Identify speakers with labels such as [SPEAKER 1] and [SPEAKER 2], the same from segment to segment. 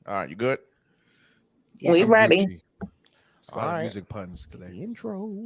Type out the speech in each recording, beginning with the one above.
[SPEAKER 1] All right, you good?
[SPEAKER 2] Yeah.
[SPEAKER 3] We
[SPEAKER 4] I'm
[SPEAKER 3] ready.
[SPEAKER 4] Gucci. It's a
[SPEAKER 1] All
[SPEAKER 4] lot of
[SPEAKER 1] right.
[SPEAKER 4] music puns
[SPEAKER 1] The
[SPEAKER 4] today.
[SPEAKER 1] intro.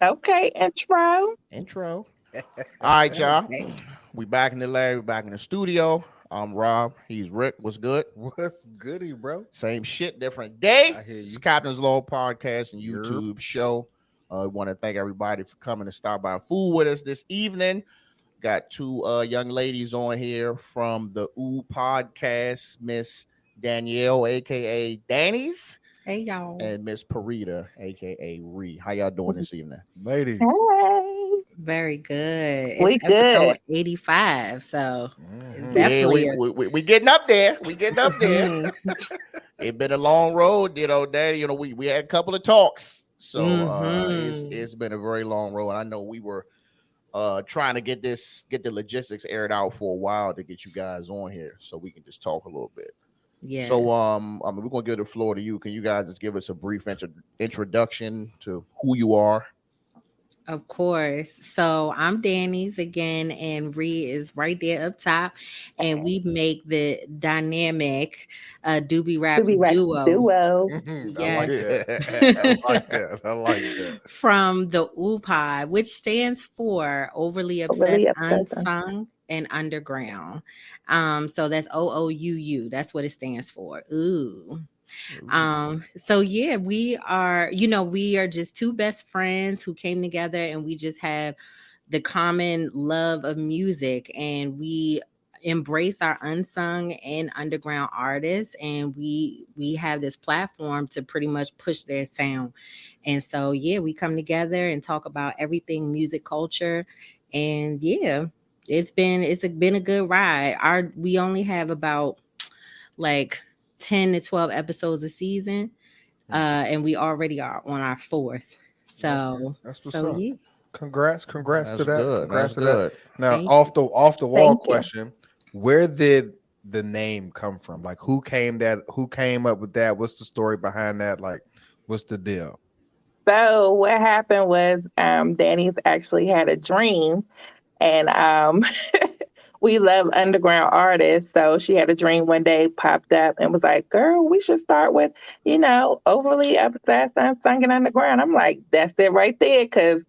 [SPEAKER 3] Okay, intro.
[SPEAKER 1] Intro. All right, y'all.
[SPEAKER 2] Okay.
[SPEAKER 1] We back in the lab. We back in the studio. I'm Rob. He's Rick. What's good?
[SPEAKER 4] What's goody, bro?
[SPEAKER 1] Same shit, different day.
[SPEAKER 4] I hear
[SPEAKER 1] It's
[SPEAKER 4] you.
[SPEAKER 1] Captain's Law podcast and
[SPEAKER 4] Yerp.
[SPEAKER 1] YouTube show. I want to thank everybody for coming to stop by food with us this evening. Got two young ladies on here from the Oouu Podcast, Miss Danielle, aka Danies,
[SPEAKER 2] Hey, y'all.
[SPEAKER 1] and Miss Parita, aka Re. How y'all doing this evening?
[SPEAKER 4] Ladies.
[SPEAKER 3] Hey,
[SPEAKER 2] Very good.
[SPEAKER 3] we
[SPEAKER 2] It's
[SPEAKER 3] good.
[SPEAKER 2] episode 85, so it's
[SPEAKER 4] Mhm.
[SPEAKER 1] Yeah,
[SPEAKER 2] definitely
[SPEAKER 1] we getting up there. We getting up there.
[SPEAKER 2] Mhm.
[SPEAKER 1] It's been a long road, Daddy. We had a couple of talks, so
[SPEAKER 2] Mhm.
[SPEAKER 1] it's been a very long road. I know we were trying to get the logistics aired out for a while to get you guys on here so we can just talk a little bit.
[SPEAKER 2] Yes.
[SPEAKER 1] So we're gonna give the floor to you. Can you guys just give us a brief introduction to who you are?
[SPEAKER 2] Of course. So I'm Danies again, and Ree is right there up top, and we make the dynamic Doobie
[SPEAKER 3] To
[SPEAKER 2] Raps
[SPEAKER 3] be right
[SPEAKER 2] duo.
[SPEAKER 3] duo.
[SPEAKER 4] Mhm. I like
[SPEAKER 2] Yes.
[SPEAKER 4] that. I like that. I like that.
[SPEAKER 2] From the Oouu Pod, which stands for Overly Obsessed
[SPEAKER 3] Really obsessed.
[SPEAKER 2] Unsung and Underground. So that's OOUU. That's what it stands for. Ooh. So yeah, we are just two best friends who came together, and we just have the common love of music, and we embrace our unsung and underground artists, and we have this platform to pretty much push their sound. And so yeah, we come together and talk about everything music culture. And yeah, it's been a good ride. We only have about like 10 to 12 episodes a season, and we already are on our fourth.
[SPEAKER 4] Okay.
[SPEAKER 2] So
[SPEAKER 4] That's what's
[SPEAKER 2] so
[SPEAKER 4] up.
[SPEAKER 2] yeah,
[SPEAKER 4] Congrats
[SPEAKER 1] That's
[SPEAKER 4] to that.
[SPEAKER 1] good.
[SPEAKER 4] Congrats
[SPEAKER 1] That's
[SPEAKER 4] to that.
[SPEAKER 1] good.
[SPEAKER 4] Now,
[SPEAKER 2] thank
[SPEAKER 4] off
[SPEAKER 2] you.
[SPEAKER 4] the wall
[SPEAKER 3] Thank you.
[SPEAKER 4] question, where did the name come from? Like who came up with that? What's the story behind that? Like what's the deal?
[SPEAKER 3] So what happened was Danny's actually had a dream and we love underground artists. So she had a dream one day, popped up and was like, girl, we should start with, overly obsessed, unsung and underground. I'm like, that's it right there, because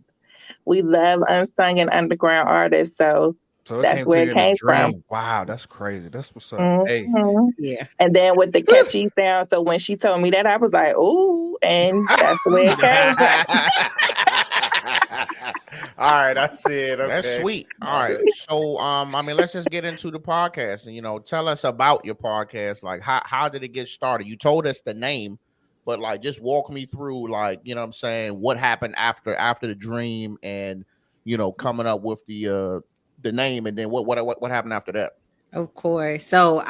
[SPEAKER 3] we love unsung and underground artists. So
[SPEAKER 4] So it
[SPEAKER 3] that's
[SPEAKER 4] came to
[SPEAKER 3] where
[SPEAKER 4] you
[SPEAKER 3] it
[SPEAKER 4] in a
[SPEAKER 3] came from.
[SPEAKER 4] dream. Wow, that's crazy. That's what's up. Hey.
[SPEAKER 3] hmm
[SPEAKER 2] Yeah.
[SPEAKER 3] And then with the catchy sound. So when she told me that, I was like, ooh, and that's where it came from.
[SPEAKER 4] All right, I see it. Okay.
[SPEAKER 1] That's sweet. All right. So let's just get into the podcast and tell us about your podcast. Like how did it get started? You told us the name, but like just walk me through like, what I'm saying, what happened after the dream and coming up with the name, and then what happened after that?
[SPEAKER 2] Of course. So,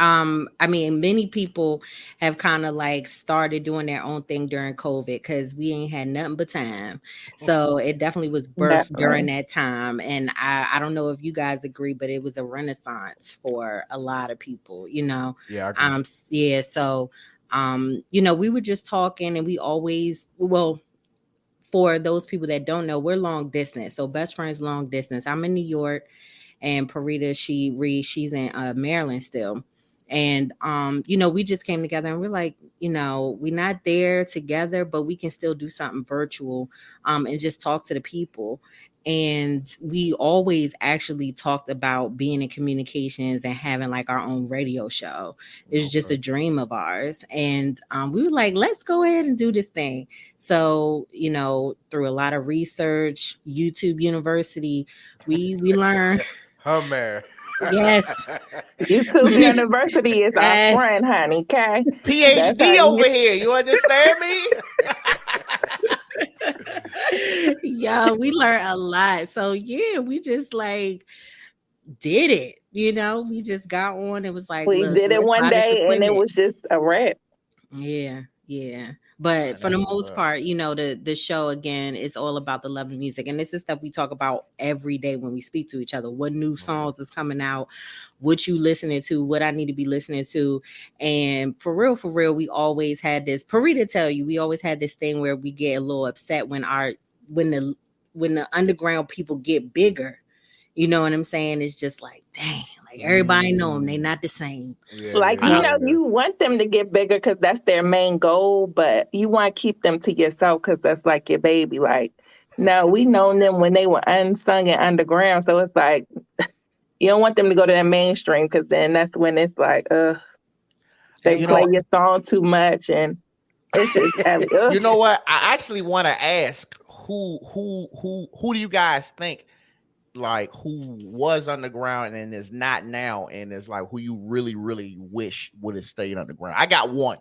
[SPEAKER 2] many people have kind of like started doing their own thing during COVID because we ain't had nothing but time. So it definitely was birthed during
[SPEAKER 3] Definitely.
[SPEAKER 2] that time. And I don't know if you guys agree, but it was a renaissance for a lot of people,
[SPEAKER 4] Yeah, I agree.
[SPEAKER 2] Yeah. So, we were just talking, and we always, well, for those people that don't know, we're long distance. So best friends long distance. I'm in New York, and Parita, she's in Maryland still. And we just came together, and we're like, we're not there together, but we can still do something virtual, and just talk to the people. And we always actually talked about being in communications and having like our own radio show. It's just
[SPEAKER 4] Okay.
[SPEAKER 2] a dream of ours. And we were like, let's go ahead and do this thing. So, through a lot of research, YouTube University, we learned.
[SPEAKER 4] Hummer.
[SPEAKER 2] Yes.
[SPEAKER 3] YouTube University is our
[SPEAKER 2] Yes.
[SPEAKER 3] friend, honey. Okay. That's how
[SPEAKER 1] PhD
[SPEAKER 3] you
[SPEAKER 1] over here. You understand me?
[SPEAKER 2] Yeah, we learned a lot. So yeah, we just like did it. We just got on and was like,
[SPEAKER 3] we
[SPEAKER 2] look,
[SPEAKER 3] did it
[SPEAKER 2] let's
[SPEAKER 3] one
[SPEAKER 2] buy this
[SPEAKER 3] day and it
[SPEAKER 2] equipment.
[SPEAKER 3] was just a wrap.
[SPEAKER 2] Yeah. But for the
[SPEAKER 1] That's what's
[SPEAKER 2] most
[SPEAKER 1] up.
[SPEAKER 2] part, the show again is all about the love of music. And this is stuff we talk about every day when we speak to each other. What new songs is coming out, what you listening to, what I need to be listening to. And for real, we always had this, Parita tell you, we always had this thing where we get a little upset when the underground people get bigger. You know what I'm saying? It's just like, dang, like everybody know them. They not the same.
[SPEAKER 4] Yeah,
[SPEAKER 3] Like, you want them to get bigger because that's their main goal, but you want to keep them to yourself because that's like your baby. Like, no, we known them when they were unsung and underground. So it's like, you don't want them to go to that mainstream because then that's when it's like, they
[SPEAKER 1] You
[SPEAKER 3] play
[SPEAKER 1] know,
[SPEAKER 3] your song too much and it's just,
[SPEAKER 1] you know what? I actually want to ask who do you guys think, like, who was underground and is not now, and is like who you really really wish would have stayed underground? I got one.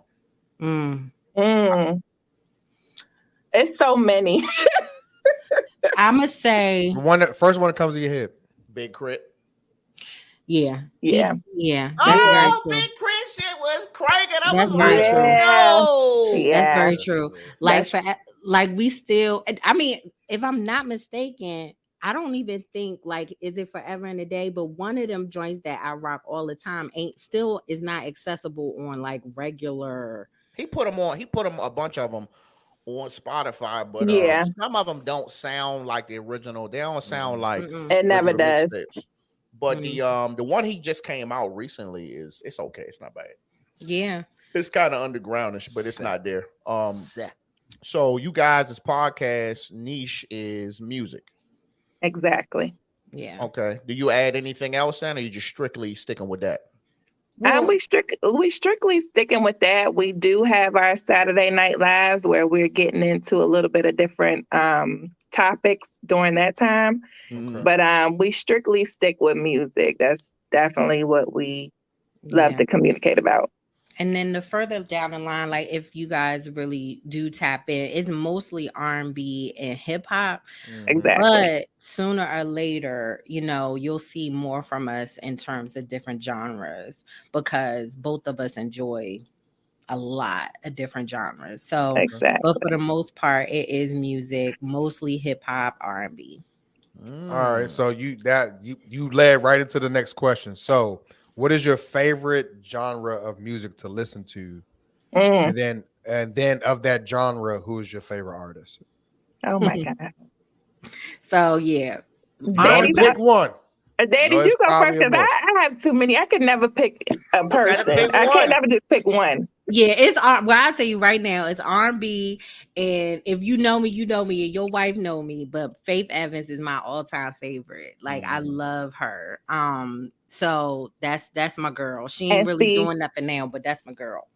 [SPEAKER 3] It's so many.
[SPEAKER 2] I'ma say
[SPEAKER 4] first one that comes to your head.
[SPEAKER 1] Big Crit.
[SPEAKER 2] yeah.
[SPEAKER 3] Yeah.
[SPEAKER 2] That's very true.
[SPEAKER 1] Big Crit shit was cranking. I
[SPEAKER 2] That's
[SPEAKER 1] was
[SPEAKER 2] very
[SPEAKER 1] like,
[SPEAKER 2] true.
[SPEAKER 1] no.
[SPEAKER 3] Yeah.
[SPEAKER 2] That's very true. Like
[SPEAKER 3] That's-
[SPEAKER 2] we still, I mean, if I'm not mistaken, I don't even think like is it Forever and a Day, but one of them joints that I rock all the time is not accessible on like regular.
[SPEAKER 1] He put them on. He put them, a bunch of them, on Spotify, but
[SPEAKER 3] Yeah.
[SPEAKER 1] some of them don't sound like the original. They don't sound like
[SPEAKER 3] It never does.
[SPEAKER 1] mixtapes. But the one he just came out recently it's okay. It's not bad.
[SPEAKER 2] Yeah.
[SPEAKER 1] It's kind of undergroundish, but it's not there. So you guys' podcast niche is music.
[SPEAKER 3] Exactly.
[SPEAKER 2] Yeah.
[SPEAKER 1] Okay. Do you add anything else in, or you just strictly sticking with that?
[SPEAKER 3] We strictly sticking with that. We do have our Saturday Night Lives where we're getting into a little bit of different topics during that time.
[SPEAKER 1] Okay.
[SPEAKER 3] But we strictly stick with music. That's definitely what we love to communicate about.
[SPEAKER 2] And then the further down the line, like if you guys really do tap in, it's mostly R&B and hip hop.
[SPEAKER 3] Exactly.
[SPEAKER 2] But sooner or later, you'll see more from us in terms of different genres because both of us enjoy a lot of different genres. So,
[SPEAKER 3] exactly.
[SPEAKER 2] But for the most part, it is music, mostly hip hop, R&B.
[SPEAKER 4] All right, so you led right into the next question. So, what is your favorite genre of music to listen to? And then of that genre, who is your favorite artist?
[SPEAKER 3] Oh my God.
[SPEAKER 2] So yeah.
[SPEAKER 3] Danny,
[SPEAKER 4] pick one.
[SPEAKER 3] Danny, you go first because I have too many. I could never pick a person. I can't never just pick one.
[SPEAKER 2] Yeah, it's I'll tell you right now, it's R&B, and if you know me, you know me, and your wife know me. But Faith Evans is my all-time favorite. Like I love her. So that's my girl. She ain't really doing nothing now, but that's my girl.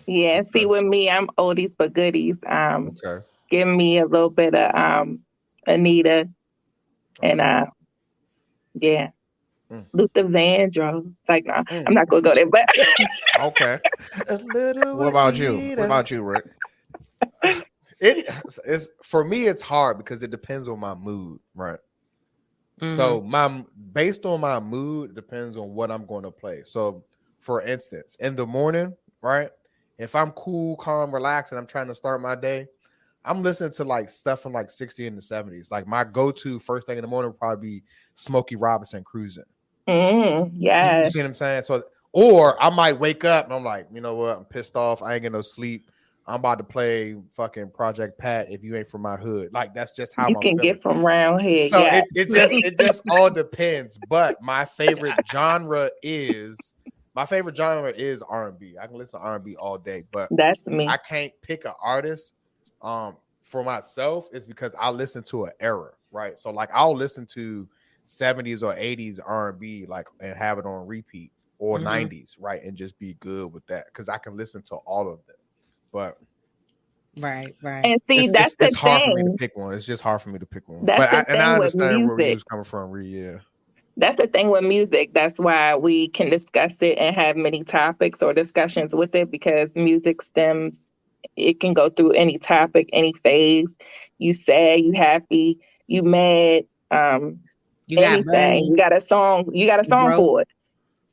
[SPEAKER 3] Yeah, see, with me, I'm oldies but goodies. Give me a little bit of Anita, and Luther Vandross. Like, I'm not gonna go there, but
[SPEAKER 1] okay. What about you? What about you, Rick?
[SPEAKER 4] It's for me. It's hard because it depends on my mood, right? So based on my mood, it depends on what I'm going to play. So, for instance, in the morning, right? If I'm cool, calm, relaxed, and I'm trying to start my day, I'm listening to like stuff from like 60s and the 70s. Like my go-to first thing in the morning would probably be Smokey Robinson Cruising.
[SPEAKER 3] Yeah.
[SPEAKER 4] You see what I'm saying? So, or I might wake up and I'm like, you know what? I'm pissed off. I ain't getting no sleep. I'm about to play fucking Project Pat if you ain't from my hood. Like that's just how
[SPEAKER 3] you
[SPEAKER 4] I'm
[SPEAKER 3] can
[SPEAKER 4] feeling.
[SPEAKER 3] get from around here.
[SPEAKER 4] So it just all depends. But my favorite genre is R&B. I can listen to R&B all day, but
[SPEAKER 3] that's me.
[SPEAKER 4] I can't pick an artist. For myself, is because I listen to an era, right? So like I'll listen to 70s or 80s R&B like and have it on repeat, or 90s, right, and just be good with that because I can listen to all of them. But
[SPEAKER 2] right,
[SPEAKER 3] and see,
[SPEAKER 4] it's hard for me to pick one. It's just hard for me to pick one.
[SPEAKER 3] That's
[SPEAKER 4] but I understand
[SPEAKER 3] where
[SPEAKER 4] you was coming from, yeah.
[SPEAKER 3] That's the thing with music. That's why we can discuss it and have many topics or discussions with it because music stems. It can go through any topic, any phase. You sad, you happy, you mad,
[SPEAKER 2] you got
[SPEAKER 3] anything.
[SPEAKER 2] money.
[SPEAKER 3] You got a song for it.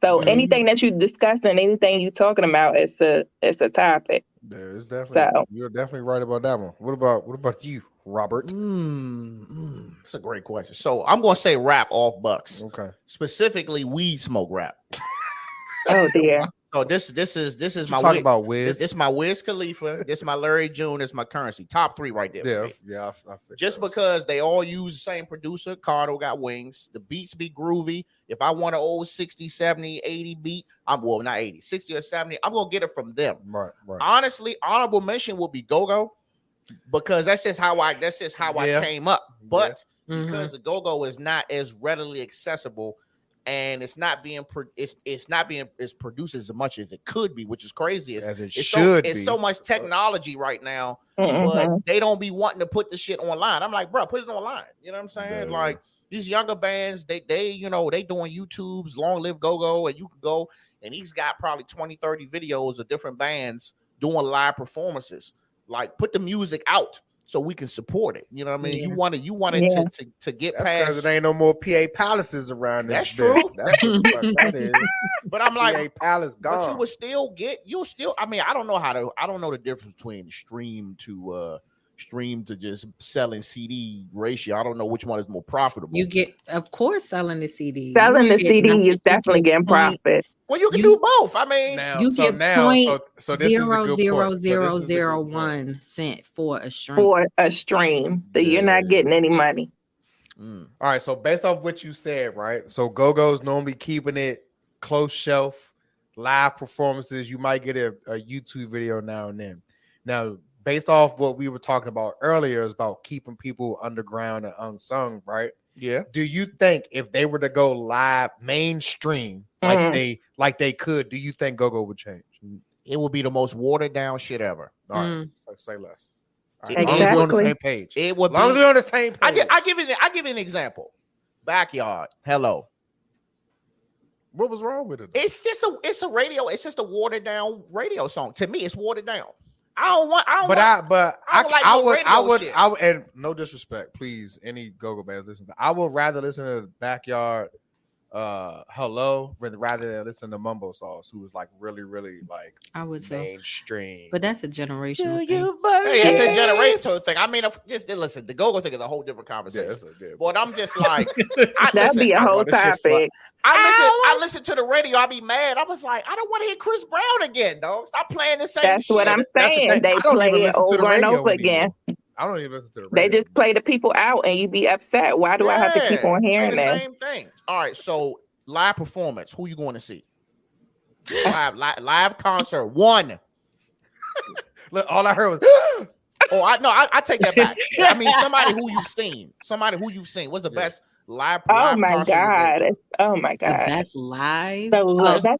[SPEAKER 3] So anything that you discuss and anything you talking about, it's a topic.
[SPEAKER 4] Yeah, it's definitely
[SPEAKER 3] So
[SPEAKER 4] you're definitely right about that one. What about you, Robert?
[SPEAKER 1] That's a great question. So I'm gonna say rap off Bucks,
[SPEAKER 4] Okay.
[SPEAKER 1] specifically weed smoke rap.
[SPEAKER 3] oh dear.
[SPEAKER 1] So this is
[SPEAKER 4] What you
[SPEAKER 1] my
[SPEAKER 4] talking
[SPEAKER 1] Wiz,
[SPEAKER 4] about,
[SPEAKER 1] this,
[SPEAKER 4] Wiz?
[SPEAKER 1] this my Wiz Khalifa, this my Larry June, this my Currency. Top 3 right there. For me.
[SPEAKER 4] Yeah. I figured
[SPEAKER 1] Just
[SPEAKER 4] that was-
[SPEAKER 1] because they all use the same producer, Cardo got wings. The beats be groovy. If I want an old 60, 70, 80 beat, not 80, 60 or 70, I'm gonna get it from them.
[SPEAKER 4] Right.
[SPEAKER 1] Honestly, honorable mention will be Go-Go, because that's just how I
[SPEAKER 4] Yeah.
[SPEAKER 1] came up. But
[SPEAKER 2] Mhm.
[SPEAKER 1] because the Go-Go is not as readily accessible, and it's not being as produced as much as it could be, which is crazy.
[SPEAKER 4] As it
[SPEAKER 1] It's
[SPEAKER 4] should be.
[SPEAKER 1] It's so much technology right now,
[SPEAKER 3] Mhm.
[SPEAKER 1] but they don't be wanting to put the shit online. I'm like, bro, put it online. You know what I'm saying?
[SPEAKER 4] Yeah.
[SPEAKER 1] Like these younger bands, they they doing YouTube's Long Live Go-Go, and you can go, and he's got probably 20, 30 videos of different bands doing live performances. Like, put the music out so we can support it. You know what I mean?
[SPEAKER 2] Yeah.
[SPEAKER 1] You wanted
[SPEAKER 3] Yeah.
[SPEAKER 1] to get
[SPEAKER 4] That's because
[SPEAKER 1] past.
[SPEAKER 4] it ain't no more PA Palaces around this.
[SPEAKER 1] That's
[SPEAKER 4] bitch.
[SPEAKER 1] true.
[SPEAKER 4] That's what the fuck that is.
[SPEAKER 1] But I'm like,
[SPEAKER 4] PA Palace gone.
[SPEAKER 1] but you'll still. I mean, I don't know the difference between stream to just selling CD ratio. I don't know which one is more profitable.
[SPEAKER 2] You get, of course, selling the CD.
[SPEAKER 3] Selling
[SPEAKER 2] You
[SPEAKER 3] the
[SPEAKER 2] get
[SPEAKER 3] CD
[SPEAKER 2] nothing.
[SPEAKER 3] is
[SPEAKER 2] You
[SPEAKER 3] definitely
[SPEAKER 2] get
[SPEAKER 3] getting
[SPEAKER 2] point-
[SPEAKER 3] profit.
[SPEAKER 1] Well, you can
[SPEAKER 2] you-
[SPEAKER 1] do both. I mean,
[SPEAKER 4] Now,
[SPEAKER 2] You
[SPEAKER 4] so
[SPEAKER 2] get
[SPEAKER 4] now,
[SPEAKER 2] point
[SPEAKER 4] so this is a
[SPEAKER 2] zero
[SPEAKER 4] good
[SPEAKER 2] zero
[SPEAKER 4] point. So
[SPEAKER 2] zero
[SPEAKER 4] this is a
[SPEAKER 2] zero
[SPEAKER 4] good
[SPEAKER 2] zero
[SPEAKER 4] point.
[SPEAKER 2] 1 cent for a stream.
[SPEAKER 3] For a stream, so you're not
[SPEAKER 4] Yeah.
[SPEAKER 3] getting any money.
[SPEAKER 4] All right, so based off what you said, right? So Go-Go's normally keeping it close shelf, live performances. You might get a YouTube video now and then. Now, based off what we were talking about earlier, is about keeping people underground and unsung, right?
[SPEAKER 1] yeah.
[SPEAKER 4] Do you think if they were to go live mainstream like they could, do you think Go-Go would change?
[SPEAKER 1] It will be the most watered down shit ever.
[SPEAKER 4] All right, say less. All right,
[SPEAKER 1] Exactly.
[SPEAKER 4] as long as we're on the same page.
[SPEAKER 1] It would
[SPEAKER 4] As long as
[SPEAKER 1] be.
[SPEAKER 4] we're on the same page.
[SPEAKER 1] I give you an example. Backyard. Hello.
[SPEAKER 4] What was wrong with it?
[SPEAKER 1] It's just a radio. It's just a watered down radio song. To me, it's watered down. I would,
[SPEAKER 4] and no disrespect, please, any Go-Go bands listen to. I would rather listen to Backyard, Hello, rather than listen to Mumbo Sauce, who was like really, really like
[SPEAKER 2] I would say,
[SPEAKER 4] mainstream.
[SPEAKER 2] but that's a generational thing.
[SPEAKER 1] It's a generational thing. I mean, just listen. The Go-Go thing is a whole different conversation. But I'm just like,
[SPEAKER 3] That'd be a whole topic.
[SPEAKER 1] I listen to the radio. I be mad. I was like, I don't want to hear Chris Brown again, dog. Stop playing the same
[SPEAKER 3] That's
[SPEAKER 1] shit.
[SPEAKER 3] what I'm saying. They play it over and over again.
[SPEAKER 4] I don't even listen to the radio.
[SPEAKER 3] They just play the people out, and you be upset. Why do I have to keep on hearing that?
[SPEAKER 1] Same thing. All right, so live performance. Who you going to see? Live concert. One.
[SPEAKER 4] Look, all I heard was.
[SPEAKER 1] I take that back. I mean, somebody who you've seen. What's the best live?
[SPEAKER 3] Oh my god! Oh my
[SPEAKER 2] The
[SPEAKER 3] god!
[SPEAKER 2] best live.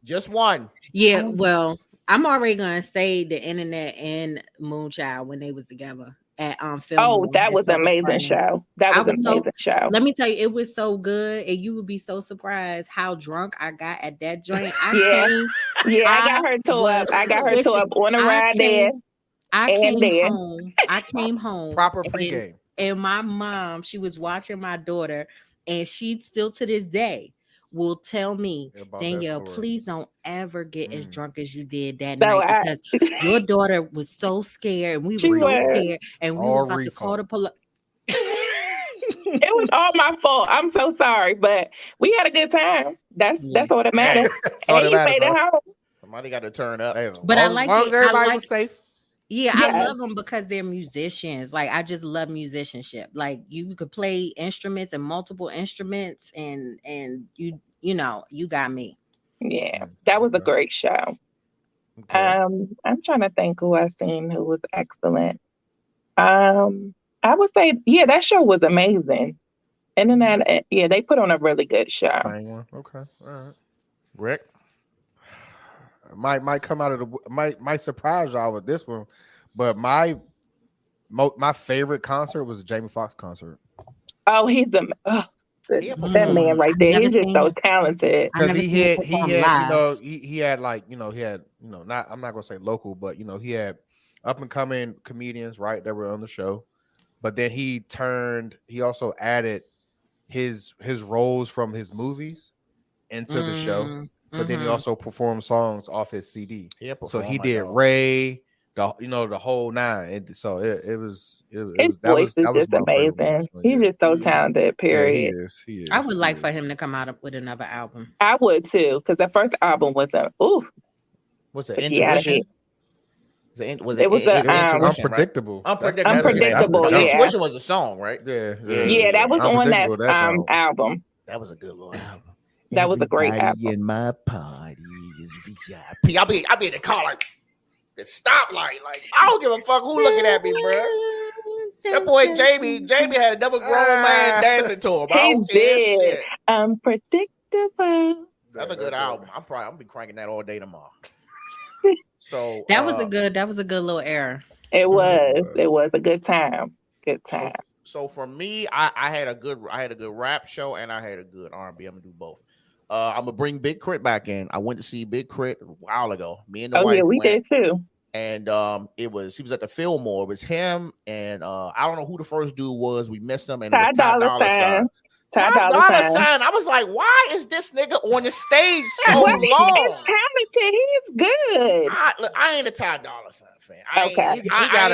[SPEAKER 1] Just one.
[SPEAKER 2] Yeah. Well, I'm already gonna say the Internet and Moonchild when they was together at film.
[SPEAKER 3] Oh, that was an amazing show. That was an amazing show.
[SPEAKER 2] Let me tell you, it was so good, and you would be so surprised how drunk I got at that joint.
[SPEAKER 3] I got her tore up. I got her tore up on the ride there.
[SPEAKER 2] I came home.
[SPEAKER 4] Proper pregame.
[SPEAKER 2] And my mom, she was watching my daughter, and she still to this day will tell me, Danielle, please don't ever get as drunk as you did that night, because your daughter was so scared, and we were so scared, and we was about to call the police.
[SPEAKER 3] It was all my fault. I'm so sorry, but we had a good time. That's all that matters. And you made it home.
[SPEAKER 1] Somebody got to turn up.
[SPEAKER 2] But I like it.
[SPEAKER 4] Everybody was safe.
[SPEAKER 2] Yeah, I love them because they're musicians. Like, I just love musicianship. Like, you could play instruments and multiple instruments, and you know, you got me.
[SPEAKER 3] Yeah, that was a great show. Okay. I'm trying to think who I've seen who was excellent. I would say, that show was amazing. Internet, they put on a really good show.
[SPEAKER 4] Same one. Okay, all right.
[SPEAKER 1] Rick
[SPEAKER 4] might come out of the might surprise y'all with this one, but my favorite concert was the Jamie Foxx concert.
[SPEAKER 3] Oh, that man right there. He's just so talented.
[SPEAKER 4] Because he had not, I'm not gonna say local, but he had up and coming comedians, right, that were on the show. But then he also added his roles from his movies into the show. But then he also performed songs off his CD. So he did Ray, the whole nine. So it was
[SPEAKER 3] His voice is
[SPEAKER 4] that was
[SPEAKER 3] just
[SPEAKER 4] my favorite one.
[SPEAKER 3] amazing.
[SPEAKER 4] So,
[SPEAKER 3] He's
[SPEAKER 4] yeah.
[SPEAKER 3] just so talented.
[SPEAKER 4] Yeah, he
[SPEAKER 3] Period.
[SPEAKER 4] is. He is.
[SPEAKER 2] I would
[SPEAKER 4] He
[SPEAKER 2] like
[SPEAKER 4] is.
[SPEAKER 2] for him to come out with another album.
[SPEAKER 3] I would too, because the first album was
[SPEAKER 1] What's it?
[SPEAKER 3] took you out of here.
[SPEAKER 1] Intuition? Was
[SPEAKER 3] It
[SPEAKER 1] it,
[SPEAKER 3] was
[SPEAKER 1] it,
[SPEAKER 3] a
[SPEAKER 1] intuition, right?
[SPEAKER 4] Unpredictable.
[SPEAKER 1] Unpredictable.
[SPEAKER 3] Unpredictable,
[SPEAKER 1] But
[SPEAKER 3] yeah.
[SPEAKER 1] Intuition was a song, right?
[SPEAKER 4] Yeah.
[SPEAKER 3] Yeah, that was on that
[SPEAKER 4] Unpredictable, John.
[SPEAKER 3] album.
[SPEAKER 1] That was a good little album.
[SPEAKER 3] That was a great
[SPEAKER 1] Everybody
[SPEAKER 3] album.
[SPEAKER 1] in my party is VIP. I be in the car like the stoplight. Like I don't give a fuck who looking at me, bro. That boy Jamie had a double grown man dancing to him. I
[SPEAKER 3] He
[SPEAKER 1] don't care.
[SPEAKER 3] did.
[SPEAKER 1] Shit.
[SPEAKER 3] Unpredictable.
[SPEAKER 1] That's a good album. I'm be cranking that all day tomorrow. So
[SPEAKER 2] That was a good little era.
[SPEAKER 3] It was a good time. Good time.
[SPEAKER 1] So for me, I had a good rap show and I had a good R&B. I'm gonna do both. I'm gonna bring Big Crit back in. I went to see Big Crit a while ago. Me and the wife
[SPEAKER 3] we
[SPEAKER 1] went,
[SPEAKER 3] did too.
[SPEAKER 1] and he was at the Fillmore. It was him and I don't know who the first dude was. We missed him, and it was Ty Dolla $ign. Ty Dolla $ign. I was like, why is this nigga on the stage so long?
[SPEAKER 3] He's talented. He's good.
[SPEAKER 1] I ain't a Ty Dolla $ign fan.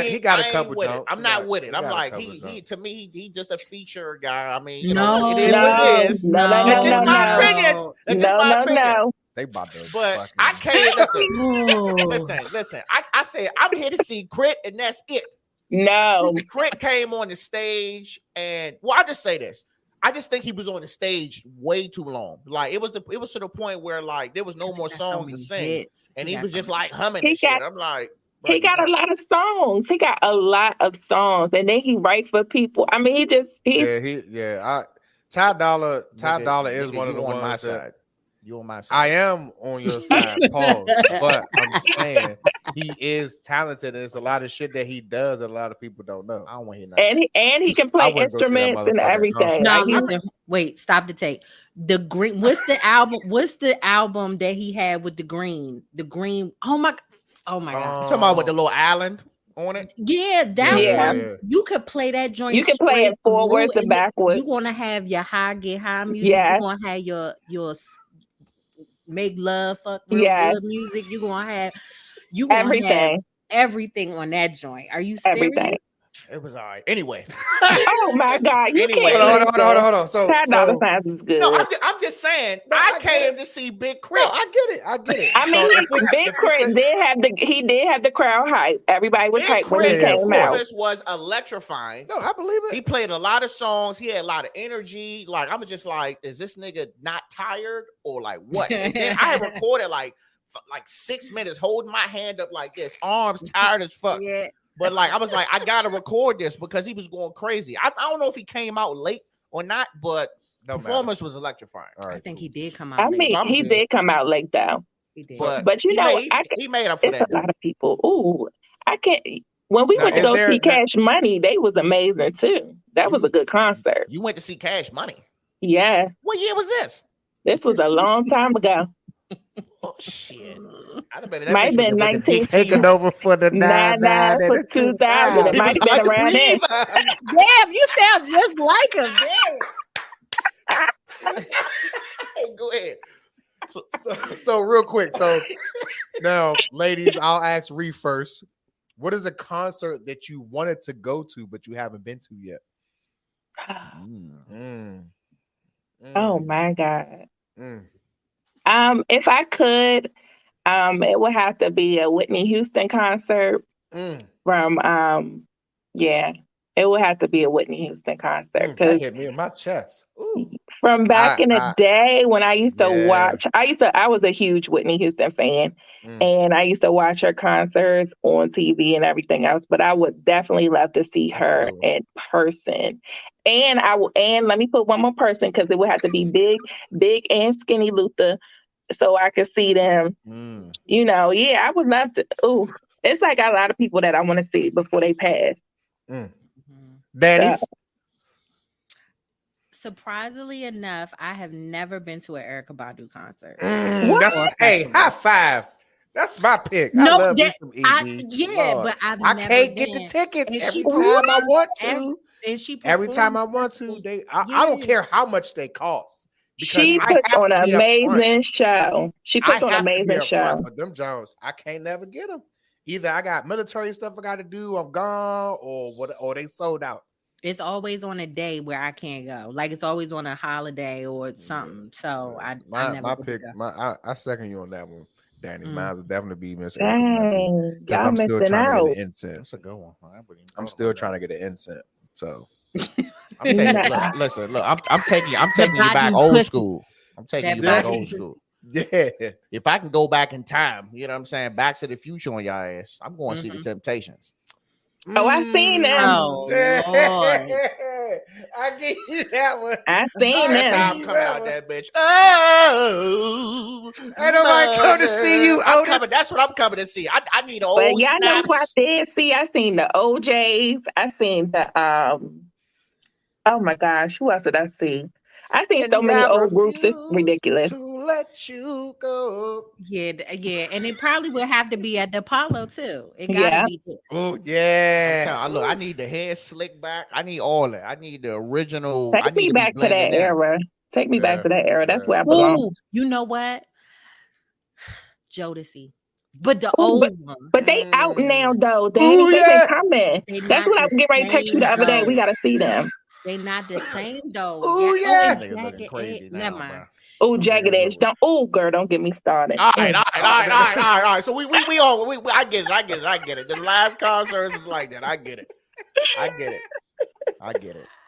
[SPEAKER 4] He got a couple jumps.
[SPEAKER 1] I'm not with it. I'm like, he to me, he just a feature guy. I mean,
[SPEAKER 2] no,
[SPEAKER 1] it is what it is.
[SPEAKER 3] No.
[SPEAKER 1] That's just my opinion. That's just my opinion.
[SPEAKER 3] No.
[SPEAKER 4] They about to.
[SPEAKER 1] But I can't listen. I said I'm here to see Crit, and that's it.
[SPEAKER 3] No.
[SPEAKER 1] Crit came on the stage, and I'll just say this. I just think he was on the stage way too long. Like it was to the point where like there was no more songs to sing, and he was just like humming and shit. I'm like,
[SPEAKER 3] he got a lot of songs. He got a lot of songs, and then he writes for people. I mean,
[SPEAKER 4] Ty Dolla is one of the ones
[SPEAKER 1] on my
[SPEAKER 4] that,
[SPEAKER 1] side. You on my side.
[SPEAKER 4] I am on your side, pause. But I'm saying he is talented, and it's a lot of shit that he does that a lot of people don't know.
[SPEAKER 1] I don't want to hear nothing.
[SPEAKER 3] And he can play instruments and everything.
[SPEAKER 2] No, listen, wait, stop the tape. The green. What's the album? What's the album that he had with the green? The green. Oh my god.
[SPEAKER 1] You talking about with the little island on it?
[SPEAKER 2] Yeah, that one. You could play that joint.
[SPEAKER 3] You can play it forwards and backwards.
[SPEAKER 2] You're gonna have your get high music.
[SPEAKER 3] Yes.
[SPEAKER 2] You're gonna have your make love, fuck real good music. You're gonna have everything on that joint. Are you serious?
[SPEAKER 3] Everything.
[SPEAKER 1] It was all right. Anyway.
[SPEAKER 3] Oh my god!
[SPEAKER 4] Hold on. So
[SPEAKER 3] Ty Dolla $ign is good.
[SPEAKER 1] No, I'm just saying. I came to see Big Crit.
[SPEAKER 4] No, I get it.
[SPEAKER 3] I mean, Big Crit did have the crowd hype. Everybody was hyped when he came out.
[SPEAKER 1] This was electrifying.
[SPEAKER 4] No, I believe it.
[SPEAKER 1] He played a lot of songs. He had a lot of energy. Like I'm just like, is this nigga not tired or like what? And then I had recorded like 6 minutes, holding my hand up like this, arms tired as fuck.
[SPEAKER 2] Yeah.
[SPEAKER 1] But like I was like, I gotta record this because he was going crazy. I don't know if he came out late or not, but the performance was electrifying.
[SPEAKER 2] All right, I think he did come out.
[SPEAKER 3] I mean, he did come out late though.
[SPEAKER 2] He did.
[SPEAKER 1] But
[SPEAKER 3] you know,
[SPEAKER 1] he made up for that.
[SPEAKER 3] A lot of people. Ooh, I can't. When we went to go see Cash Money, they was amazing too. That was a good concert.
[SPEAKER 1] You went to see Cash Money?
[SPEAKER 3] Yeah.
[SPEAKER 1] What year was this?
[SPEAKER 3] This was a long time ago.
[SPEAKER 1] Oh shit!
[SPEAKER 3] Might have been 19.
[SPEAKER 4] Taking over for the 99
[SPEAKER 3] for 2000. It might have been around then.
[SPEAKER 2] Damn, you sound just like him. Damn.
[SPEAKER 1] Go ahead.
[SPEAKER 4] So real quick. So now, ladies, I'll ask Re first. What is a concert that you wanted to go to but you haven't been to yet?
[SPEAKER 3] Oh my god. If I could, it would have to be a Whitney Houston concert from it would have to be a Whitney Houston concert.
[SPEAKER 4] That hit me in my chest. Ooh.
[SPEAKER 3] From back in the day when I used to watch, I was a huge Whitney Houston fan, and I used to watch her concerts on TV and everything else, but I would definitely love to see her in person. And let me put one more person because it would have to be big and skinny Luther, so I could see them. You know, I would love to. Ooh, it's like a lot of people that I want to see before they pass.
[SPEAKER 4] Danies?
[SPEAKER 2] Surprisingly enough, I have never been to an Erykah Badu concert.
[SPEAKER 4] Hey, high five. That's my pick.
[SPEAKER 2] No,
[SPEAKER 4] I love me some ED.
[SPEAKER 2] But
[SPEAKER 4] I can't get the tickets every time I want to. Every time I want to, I don't care how much they cost.
[SPEAKER 3] She puts on an amazing show. She puts on an amazing show.
[SPEAKER 4] But them Jones, I can't never get them. either I got military stuff I got to do, I'm gone, or they sold out.
[SPEAKER 2] It's always on a day where I can't go. Like it's always on a holiday or something. So I never
[SPEAKER 4] my
[SPEAKER 2] get
[SPEAKER 4] pick.
[SPEAKER 2] to go.
[SPEAKER 4] I second you on that one, Danny.
[SPEAKER 2] Mm.
[SPEAKER 4] Mine would definitely be Miss Erica
[SPEAKER 3] Dang,
[SPEAKER 4] because
[SPEAKER 3] y'all
[SPEAKER 4] I'm still
[SPEAKER 3] missing
[SPEAKER 4] trying to
[SPEAKER 3] out.
[SPEAKER 4] get an incense.
[SPEAKER 1] That's a good one. I wouldn't even
[SPEAKER 4] I'm
[SPEAKER 1] thought
[SPEAKER 4] still
[SPEAKER 1] about
[SPEAKER 4] trying
[SPEAKER 1] that.
[SPEAKER 4] to get an incense. So
[SPEAKER 1] I'm taking
[SPEAKER 3] Nah.
[SPEAKER 1] listen, look, I'm taking you back
[SPEAKER 2] body
[SPEAKER 1] old
[SPEAKER 2] pussy.
[SPEAKER 1] school. I'm taking
[SPEAKER 2] That
[SPEAKER 1] you back
[SPEAKER 2] body
[SPEAKER 1] old
[SPEAKER 2] pussy.
[SPEAKER 1] school.
[SPEAKER 4] yeah.
[SPEAKER 1] If I can go back in time, you know what I'm saying, Back to the Future on your ass, I'm going to see the Temptations.
[SPEAKER 3] Oh, I seen them.
[SPEAKER 2] Oh Lord.
[SPEAKER 4] I give you that one.
[SPEAKER 3] I seen
[SPEAKER 1] That's how
[SPEAKER 3] them.
[SPEAKER 1] I'm coming out that bitch. Oh,
[SPEAKER 4] Ain't nobody come to see you,
[SPEAKER 1] I'm
[SPEAKER 4] Otis.
[SPEAKER 1] coming. That's what I'm coming to see. I need an
[SPEAKER 3] But
[SPEAKER 1] old
[SPEAKER 3] y'all know who I
[SPEAKER 1] snaps.
[SPEAKER 3] did see? I seen the OJs. I seen the oh my gosh, who else did I see? I seen so
[SPEAKER 4] And
[SPEAKER 3] many
[SPEAKER 4] I
[SPEAKER 3] old groups. It's
[SPEAKER 4] refuse
[SPEAKER 3] ridiculous.
[SPEAKER 4] to let you go.
[SPEAKER 2] Yeah, and it probably would have to be at the Apollo too. It gotta
[SPEAKER 3] Yeah.
[SPEAKER 2] be.
[SPEAKER 4] Oh
[SPEAKER 1] I'm
[SPEAKER 4] yeah.
[SPEAKER 1] telling you, look, I need the hair slick back. I need all that. I need the original. I
[SPEAKER 3] Take
[SPEAKER 1] need
[SPEAKER 3] me
[SPEAKER 1] to be
[SPEAKER 3] back to
[SPEAKER 1] blending
[SPEAKER 3] that
[SPEAKER 1] in.
[SPEAKER 3] era. Take me back to that era. That's where I belong.
[SPEAKER 2] Ooh, you know what? Jodeci. But the
[SPEAKER 3] Ooh,
[SPEAKER 2] old one.
[SPEAKER 3] but they out now though. They
[SPEAKER 4] Ooh,
[SPEAKER 3] they
[SPEAKER 4] yeah.
[SPEAKER 3] been coming.
[SPEAKER 2] They
[SPEAKER 3] That's
[SPEAKER 2] not
[SPEAKER 3] what I
[SPEAKER 2] the
[SPEAKER 3] was getting ready to text you the
[SPEAKER 2] same
[SPEAKER 3] other day. We
[SPEAKER 2] though.
[SPEAKER 3] gotta see them.
[SPEAKER 2] They not the same though.
[SPEAKER 4] Ooh,
[SPEAKER 2] Yeah. Oh,
[SPEAKER 4] yeah.
[SPEAKER 2] and
[SPEAKER 1] That nigga looking
[SPEAKER 2] Jagged
[SPEAKER 1] crazy
[SPEAKER 2] Edge.
[SPEAKER 1] now,
[SPEAKER 2] Never
[SPEAKER 1] bro.
[SPEAKER 2] mind.
[SPEAKER 3] Oh, Jagged Edge. Don't. Oh, girl, don't get me started.
[SPEAKER 1] All right. So we all I get it. The live concerts is like that. I get it.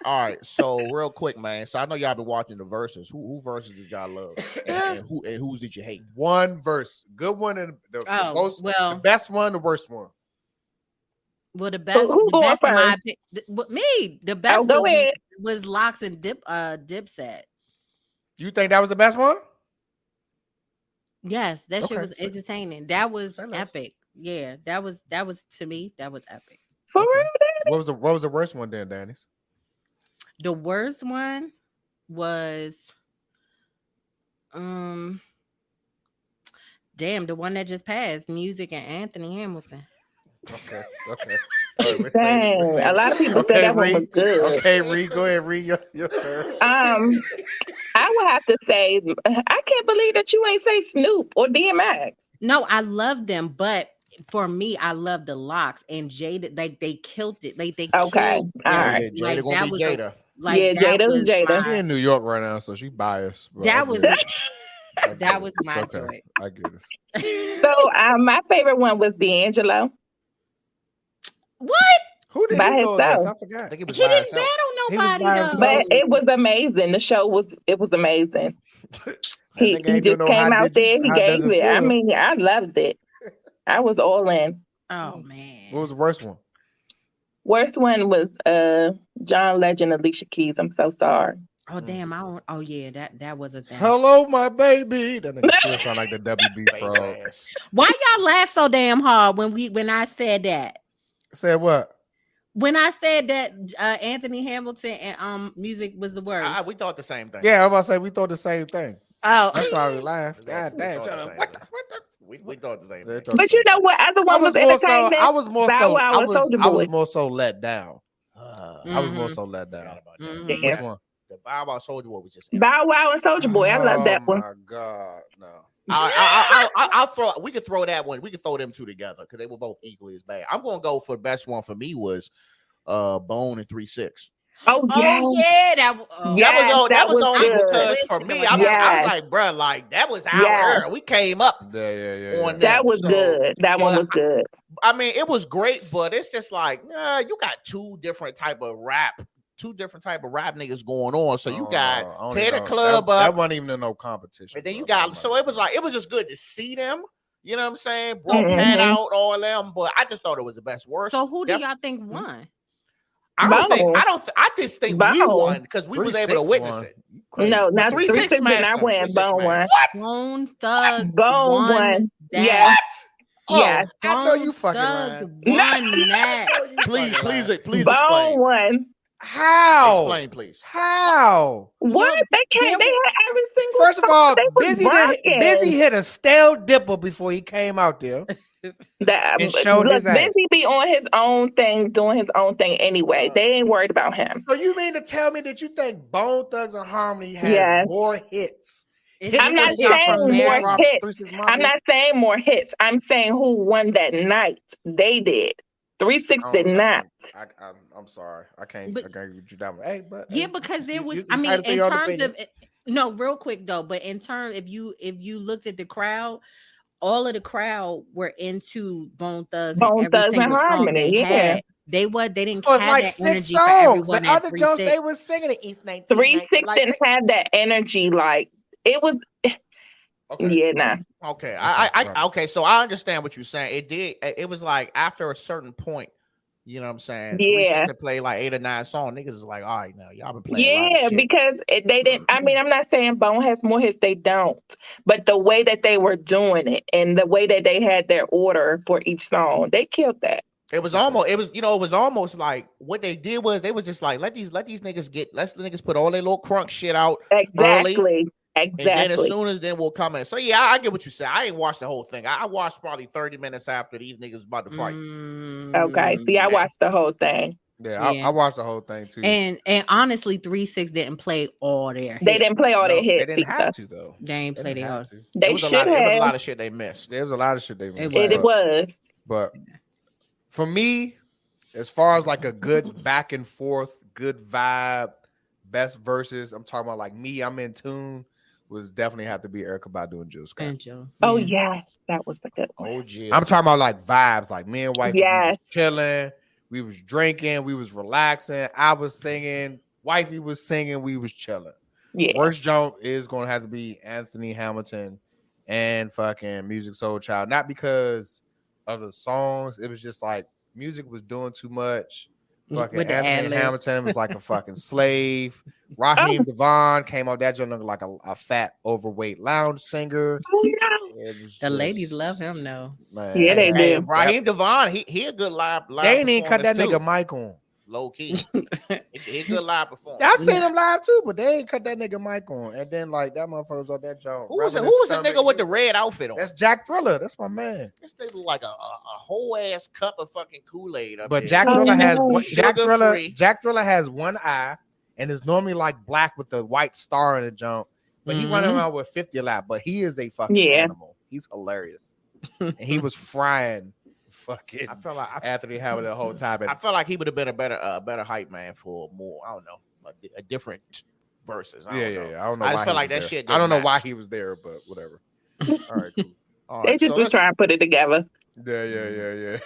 [SPEAKER 1] All right. So real quick, man. So I know y'all been watching the verses. Who verses did y'all love? And who's did you hate?
[SPEAKER 4] One verse, good one, and the best one, the worst one.
[SPEAKER 2] Well, the best,
[SPEAKER 3] Who
[SPEAKER 2] the
[SPEAKER 3] going
[SPEAKER 2] best in my
[SPEAKER 3] first?
[SPEAKER 2] opinion, me, the best
[SPEAKER 3] go ahead.
[SPEAKER 2] was Locks and Dipset.
[SPEAKER 4] You think that was the best one?
[SPEAKER 2] Yes, that shit
[SPEAKER 4] Okay,
[SPEAKER 2] was
[SPEAKER 4] so-
[SPEAKER 2] entertaining. That was
[SPEAKER 4] Say less.
[SPEAKER 2] epic. Yeah, that was to me, that was epic.
[SPEAKER 3] For
[SPEAKER 4] Okay.
[SPEAKER 3] real?
[SPEAKER 4] What was the worst one then, Danny's?
[SPEAKER 2] The worst one was damn, the one that just passed, Music and Anthony Hamilton.
[SPEAKER 4] Okay. All right,
[SPEAKER 3] Dang, a lot of people said that one was
[SPEAKER 4] Reed.
[SPEAKER 3] good.
[SPEAKER 4] Okay, Reed, go ahead, read your turn.
[SPEAKER 3] I would have to say, I can't believe that you ain't say Snoop or DMX.
[SPEAKER 2] No, I love them, but for me, I love the Locks and Jada. Like they killed it. Like they
[SPEAKER 3] Okay,
[SPEAKER 2] killed.
[SPEAKER 3] all
[SPEAKER 2] them.
[SPEAKER 3] right.
[SPEAKER 1] Jada
[SPEAKER 2] Like
[SPEAKER 1] gonna
[SPEAKER 2] that
[SPEAKER 1] be
[SPEAKER 2] was
[SPEAKER 1] Jada.
[SPEAKER 2] like
[SPEAKER 3] Yeah,
[SPEAKER 2] that
[SPEAKER 3] Jada was
[SPEAKER 2] was
[SPEAKER 3] Jada.
[SPEAKER 4] She in New York right now, so she biased. But
[SPEAKER 2] that
[SPEAKER 4] I
[SPEAKER 2] was
[SPEAKER 4] get it. I get
[SPEAKER 2] that
[SPEAKER 4] it.
[SPEAKER 2] was
[SPEAKER 4] It's
[SPEAKER 2] my
[SPEAKER 4] okay.
[SPEAKER 2] joy.
[SPEAKER 4] I get it.
[SPEAKER 3] So my favorite one was D'Angelo.
[SPEAKER 2] What?
[SPEAKER 4] Who did
[SPEAKER 3] By
[SPEAKER 4] he go against?
[SPEAKER 3] himself.
[SPEAKER 4] I forgot.
[SPEAKER 1] I think it was
[SPEAKER 2] He
[SPEAKER 1] by
[SPEAKER 2] didn't
[SPEAKER 1] himself.
[SPEAKER 2] battle
[SPEAKER 4] He was
[SPEAKER 2] nobody
[SPEAKER 4] by
[SPEAKER 2] though.
[SPEAKER 4] himself.
[SPEAKER 3] But it was amazing. The show was amazing.
[SPEAKER 4] That
[SPEAKER 3] He
[SPEAKER 4] nigga ain't
[SPEAKER 3] just
[SPEAKER 4] doing no
[SPEAKER 3] came
[SPEAKER 4] how
[SPEAKER 3] out
[SPEAKER 4] did you-
[SPEAKER 3] there. He
[SPEAKER 4] how does
[SPEAKER 3] gave it. I
[SPEAKER 4] feel?
[SPEAKER 3] mean, I loved it. I was all in.
[SPEAKER 2] Oh man.
[SPEAKER 4] What was the worst one?
[SPEAKER 3] Worst one was John Legend, Alicia Keys. I'm so sorry.
[SPEAKER 2] Oh damn! I don't. Oh yeah, that was a thing.
[SPEAKER 4] Hello, my baby. That nigga still sound like the WB
[SPEAKER 1] Face
[SPEAKER 4] frog.
[SPEAKER 1] ass.
[SPEAKER 2] Why y'all laugh so damn hard when I said that?
[SPEAKER 4] Said what?
[SPEAKER 2] When I said that Anthony Hamilton and Music was the worst.
[SPEAKER 1] We thought the same thing.
[SPEAKER 4] Yeah, I was about to say we thought the same thing.
[SPEAKER 2] Oh,
[SPEAKER 4] That's why we laughed.
[SPEAKER 1] We
[SPEAKER 4] God
[SPEAKER 1] thought
[SPEAKER 4] damn.
[SPEAKER 1] the
[SPEAKER 4] Shut
[SPEAKER 1] same
[SPEAKER 4] up. What
[SPEAKER 1] thing.
[SPEAKER 4] the? What the?
[SPEAKER 1] We thought the same
[SPEAKER 4] They
[SPEAKER 1] thing.
[SPEAKER 4] thought
[SPEAKER 3] But you know what other one was entertaining?
[SPEAKER 4] I was more
[SPEAKER 3] Bow
[SPEAKER 4] so
[SPEAKER 3] Wow and Soulja
[SPEAKER 4] I was
[SPEAKER 3] Boy.
[SPEAKER 4] more so let down. I was more
[SPEAKER 2] Mhm.
[SPEAKER 4] so let down.
[SPEAKER 1] Forgot about that.
[SPEAKER 2] Mhm.
[SPEAKER 3] Yeah.
[SPEAKER 4] Which one?
[SPEAKER 1] The Bow Wow Soldier Boy was just
[SPEAKER 3] Bow Wow and Soulja Boy. I love that one.
[SPEAKER 4] Oh my god, no.
[SPEAKER 1] I'll throw. We could throw that one. We could throw them two together because they were both equally as bad. I'm gonna go for the best one for me was Bone and 3-6.
[SPEAKER 3] Oh yeah.
[SPEAKER 2] Oh yeah,
[SPEAKER 3] Yes,
[SPEAKER 1] that was only
[SPEAKER 3] good.
[SPEAKER 1] because for me, I was
[SPEAKER 3] Yes.
[SPEAKER 1] like, bro, like that was our
[SPEAKER 3] Yes.
[SPEAKER 1] era. We came up
[SPEAKER 4] Yeah.
[SPEAKER 1] on
[SPEAKER 3] That was
[SPEAKER 1] So,
[SPEAKER 3] good. That one
[SPEAKER 1] yeah,
[SPEAKER 3] was good.
[SPEAKER 1] I mean, it was great, but it's just like, you got two different type of rap niggas going on. So you got Tear the Club
[SPEAKER 4] That
[SPEAKER 1] Up.
[SPEAKER 4] wasn't even in no competition.
[SPEAKER 1] And then you
[SPEAKER 4] bro.
[SPEAKER 1] got, so it was just good to see them. You know what I'm saying? Brought
[SPEAKER 3] Mhm.
[SPEAKER 1] Pat out, all them, but I just thought it was the best worst.
[SPEAKER 2] So who do y'all think won?
[SPEAKER 1] I just think we
[SPEAKER 3] Bone.
[SPEAKER 1] won because we was able to
[SPEAKER 4] 3-6
[SPEAKER 1] won.
[SPEAKER 4] won.
[SPEAKER 3] No,
[SPEAKER 1] But
[SPEAKER 3] not
[SPEAKER 1] 3-6
[SPEAKER 3] 3-6 did not
[SPEAKER 1] smashed
[SPEAKER 3] win.
[SPEAKER 1] them.
[SPEAKER 3] Bone won.
[SPEAKER 1] What?
[SPEAKER 2] Bone Thugs
[SPEAKER 3] Bone won.
[SPEAKER 2] that.
[SPEAKER 3] Yeah.
[SPEAKER 1] Oh,
[SPEAKER 3] Yeah.
[SPEAKER 4] I know you
[SPEAKER 2] Bone
[SPEAKER 4] fucking
[SPEAKER 2] Thugs
[SPEAKER 4] lying.
[SPEAKER 2] won that.
[SPEAKER 1] please
[SPEAKER 3] Bone
[SPEAKER 1] explain.
[SPEAKER 3] won.
[SPEAKER 4] How?
[SPEAKER 1] Explain, please.
[SPEAKER 4] How?
[SPEAKER 3] What? They can't. They had every single.
[SPEAKER 4] First of all,
[SPEAKER 3] they was
[SPEAKER 4] Busy hit a stale dipper before he came out there.
[SPEAKER 3] That
[SPEAKER 4] and showed
[SPEAKER 3] look,
[SPEAKER 4] his ass.
[SPEAKER 3] Busy be on his own thing, doing his own thing anyway. They ain't worried about him.
[SPEAKER 4] So you mean to tell me that you think Bone Thugs and Harmony has
[SPEAKER 3] Yes.
[SPEAKER 4] more hits
[SPEAKER 2] It's
[SPEAKER 3] I'm not
[SPEAKER 2] just hit
[SPEAKER 3] saying
[SPEAKER 2] from
[SPEAKER 3] more
[SPEAKER 2] there.
[SPEAKER 3] hits.
[SPEAKER 4] 3-6
[SPEAKER 3] I'm
[SPEAKER 4] Mafia.
[SPEAKER 3] not saying more hits. I'm saying who won that night. They did. 3-6
[SPEAKER 4] I
[SPEAKER 3] did
[SPEAKER 4] don't- I
[SPEAKER 3] not.
[SPEAKER 4] can't- I'm sorry. I can't
[SPEAKER 2] But
[SPEAKER 4] agree with you that one. Hey, but
[SPEAKER 2] yeah,
[SPEAKER 4] hey,
[SPEAKER 2] because there was,
[SPEAKER 4] you
[SPEAKER 2] I mean,
[SPEAKER 4] entitled to
[SPEAKER 2] in
[SPEAKER 4] your own
[SPEAKER 2] terms
[SPEAKER 4] opinion.
[SPEAKER 2] of no, real quick though, but in terms if you looked at the crowd, all of the crowd were into Bone Thugs and
[SPEAKER 3] Bone
[SPEAKER 2] every
[SPEAKER 3] Thugs and
[SPEAKER 2] single song they
[SPEAKER 3] Harmony. Yeah.
[SPEAKER 2] had. They didn't
[SPEAKER 4] So it's
[SPEAKER 2] have
[SPEAKER 4] like
[SPEAKER 2] that
[SPEAKER 4] 6
[SPEAKER 2] energy for
[SPEAKER 4] songs.
[SPEAKER 2] everyone
[SPEAKER 4] The
[SPEAKER 2] at
[SPEAKER 4] other
[SPEAKER 2] 3
[SPEAKER 4] jokes
[SPEAKER 2] 6.
[SPEAKER 4] they was singing it. East 19.
[SPEAKER 3] 3-6
[SPEAKER 4] Like,
[SPEAKER 3] didn't have that energy. Like it was.
[SPEAKER 4] okay.
[SPEAKER 3] Yeah, nah.
[SPEAKER 1] Okay,
[SPEAKER 4] Right.
[SPEAKER 1] okay. So I understand what you're saying. It was like after a certain point, you know what I'm saying? 3 6
[SPEAKER 3] Yeah.
[SPEAKER 1] had played like 8 or 9 songs. Niggas is like, all right, now y'all been playing a lot of
[SPEAKER 3] Yeah,
[SPEAKER 1] shit.
[SPEAKER 3] because they didn't. I mean, I'm not saying Bone has more hits. They don't. But the way that they were doing it and the way that they had their order for each song, they killed that.
[SPEAKER 1] It was almost, it was almost like what they did was they was just like let these niggas put all their little crunk shit out early,
[SPEAKER 3] Exactly.
[SPEAKER 1] and then as
[SPEAKER 3] Exactly.
[SPEAKER 1] soon as then we'll come in. So yeah, I get what you said. I ain't watched the whole thing. I watched probably 30 minutes after these niggas about to fight.
[SPEAKER 3] Okay. See, I watched the whole thing.
[SPEAKER 4] Yeah,
[SPEAKER 2] Yeah.
[SPEAKER 4] I watched the whole thing too.
[SPEAKER 2] And honestly, 3 6 didn't play all their
[SPEAKER 3] They
[SPEAKER 2] hits.
[SPEAKER 3] didn't play all
[SPEAKER 4] No,
[SPEAKER 3] their
[SPEAKER 4] they
[SPEAKER 3] hits
[SPEAKER 4] didn't
[SPEAKER 3] either.
[SPEAKER 4] have to though.
[SPEAKER 2] They ain't
[SPEAKER 4] They
[SPEAKER 2] play
[SPEAKER 4] didn't
[SPEAKER 2] their
[SPEAKER 4] have to.
[SPEAKER 3] They should have.
[SPEAKER 1] It was a lot of shit they missed.
[SPEAKER 4] There was a lot of shit they missed.
[SPEAKER 2] was.
[SPEAKER 3] It was.
[SPEAKER 4] But for me, as far as like a good back and forth, good vibe, best verses, I'm talking about like me, I'm in tune, was definitely have to be Erykah Badu and Jill Scott.
[SPEAKER 2] And Joe.
[SPEAKER 3] Oh
[SPEAKER 2] Yeah.
[SPEAKER 3] yes, that was the good one.
[SPEAKER 1] Oh Jill.
[SPEAKER 4] I'm talking about like vibes, like me and wifey, we was
[SPEAKER 3] Yes.
[SPEAKER 4] chilling, we was drinking, we was relaxing, I was singing, wifey was singing, we was chilling.
[SPEAKER 3] Yeah.
[SPEAKER 4] Worst joke is going to have to be Anthony Hamilton and fucking Music Soul Child. Not because of the songs. It was just like music was doing too much. Fucking
[SPEAKER 2] With the
[SPEAKER 4] Anthony
[SPEAKER 2] ad-libs.
[SPEAKER 4] Hamilton was like a fucking slave. Raheem Devon came out that joint looking like a fat, overweight lounge singer.
[SPEAKER 3] Oh, no.
[SPEAKER 4] It was
[SPEAKER 2] The ladies
[SPEAKER 4] just-
[SPEAKER 2] love him though.
[SPEAKER 4] Man,
[SPEAKER 3] Yeah, they
[SPEAKER 1] Hey,
[SPEAKER 3] do.
[SPEAKER 1] Raheem Devon, he a good live
[SPEAKER 4] They ain't even cut that
[SPEAKER 1] performance,
[SPEAKER 4] nigga mic on.
[SPEAKER 1] low key. He a good live performance.
[SPEAKER 4] I seen him live too, but they ain't cut that nigga mic on. And then like that motherfucker's on that joint.
[SPEAKER 1] Who was the nigga with the red outfit on?
[SPEAKER 4] That's Jack Thriller. That's my man.
[SPEAKER 1] This nigga look like a whole ass cup of fucking Kool-Aid up
[SPEAKER 4] But
[SPEAKER 1] there.
[SPEAKER 4] Jack
[SPEAKER 3] Oh,
[SPEAKER 4] Thriller has
[SPEAKER 3] no.
[SPEAKER 4] one.
[SPEAKER 1] Sugar-free.
[SPEAKER 4] Jack Thriller has one eye and is normally like black with the white star in the jump. But he running around with 50 a lap. But he is a fucking animal. He's hilarious. And he was frying fucking
[SPEAKER 1] I felt like
[SPEAKER 4] Anthony Howard the whole time.
[SPEAKER 1] I felt like he would have been a better hype man for more. I don't know, a different verses. I don't know.
[SPEAKER 4] I don't know.
[SPEAKER 1] I
[SPEAKER 4] why
[SPEAKER 1] feel
[SPEAKER 4] he
[SPEAKER 1] like
[SPEAKER 4] was
[SPEAKER 1] that
[SPEAKER 4] there.
[SPEAKER 1] shit
[SPEAKER 4] I don't know
[SPEAKER 1] didn't
[SPEAKER 4] why
[SPEAKER 1] match.
[SPEAKER 4] he was there, but whatever. All right, cool.
[SPEAKER 1] All
[SPEAKER 3] They
[SPEAKER 1] right,
[SPEAKER 3] just
[SPEAKER 1] so
[SPEAKER 3] was
[SPEAKER 1] let's-
[SPEAKER 3] trying to put it together.
[SPEAKER 4] Yeah.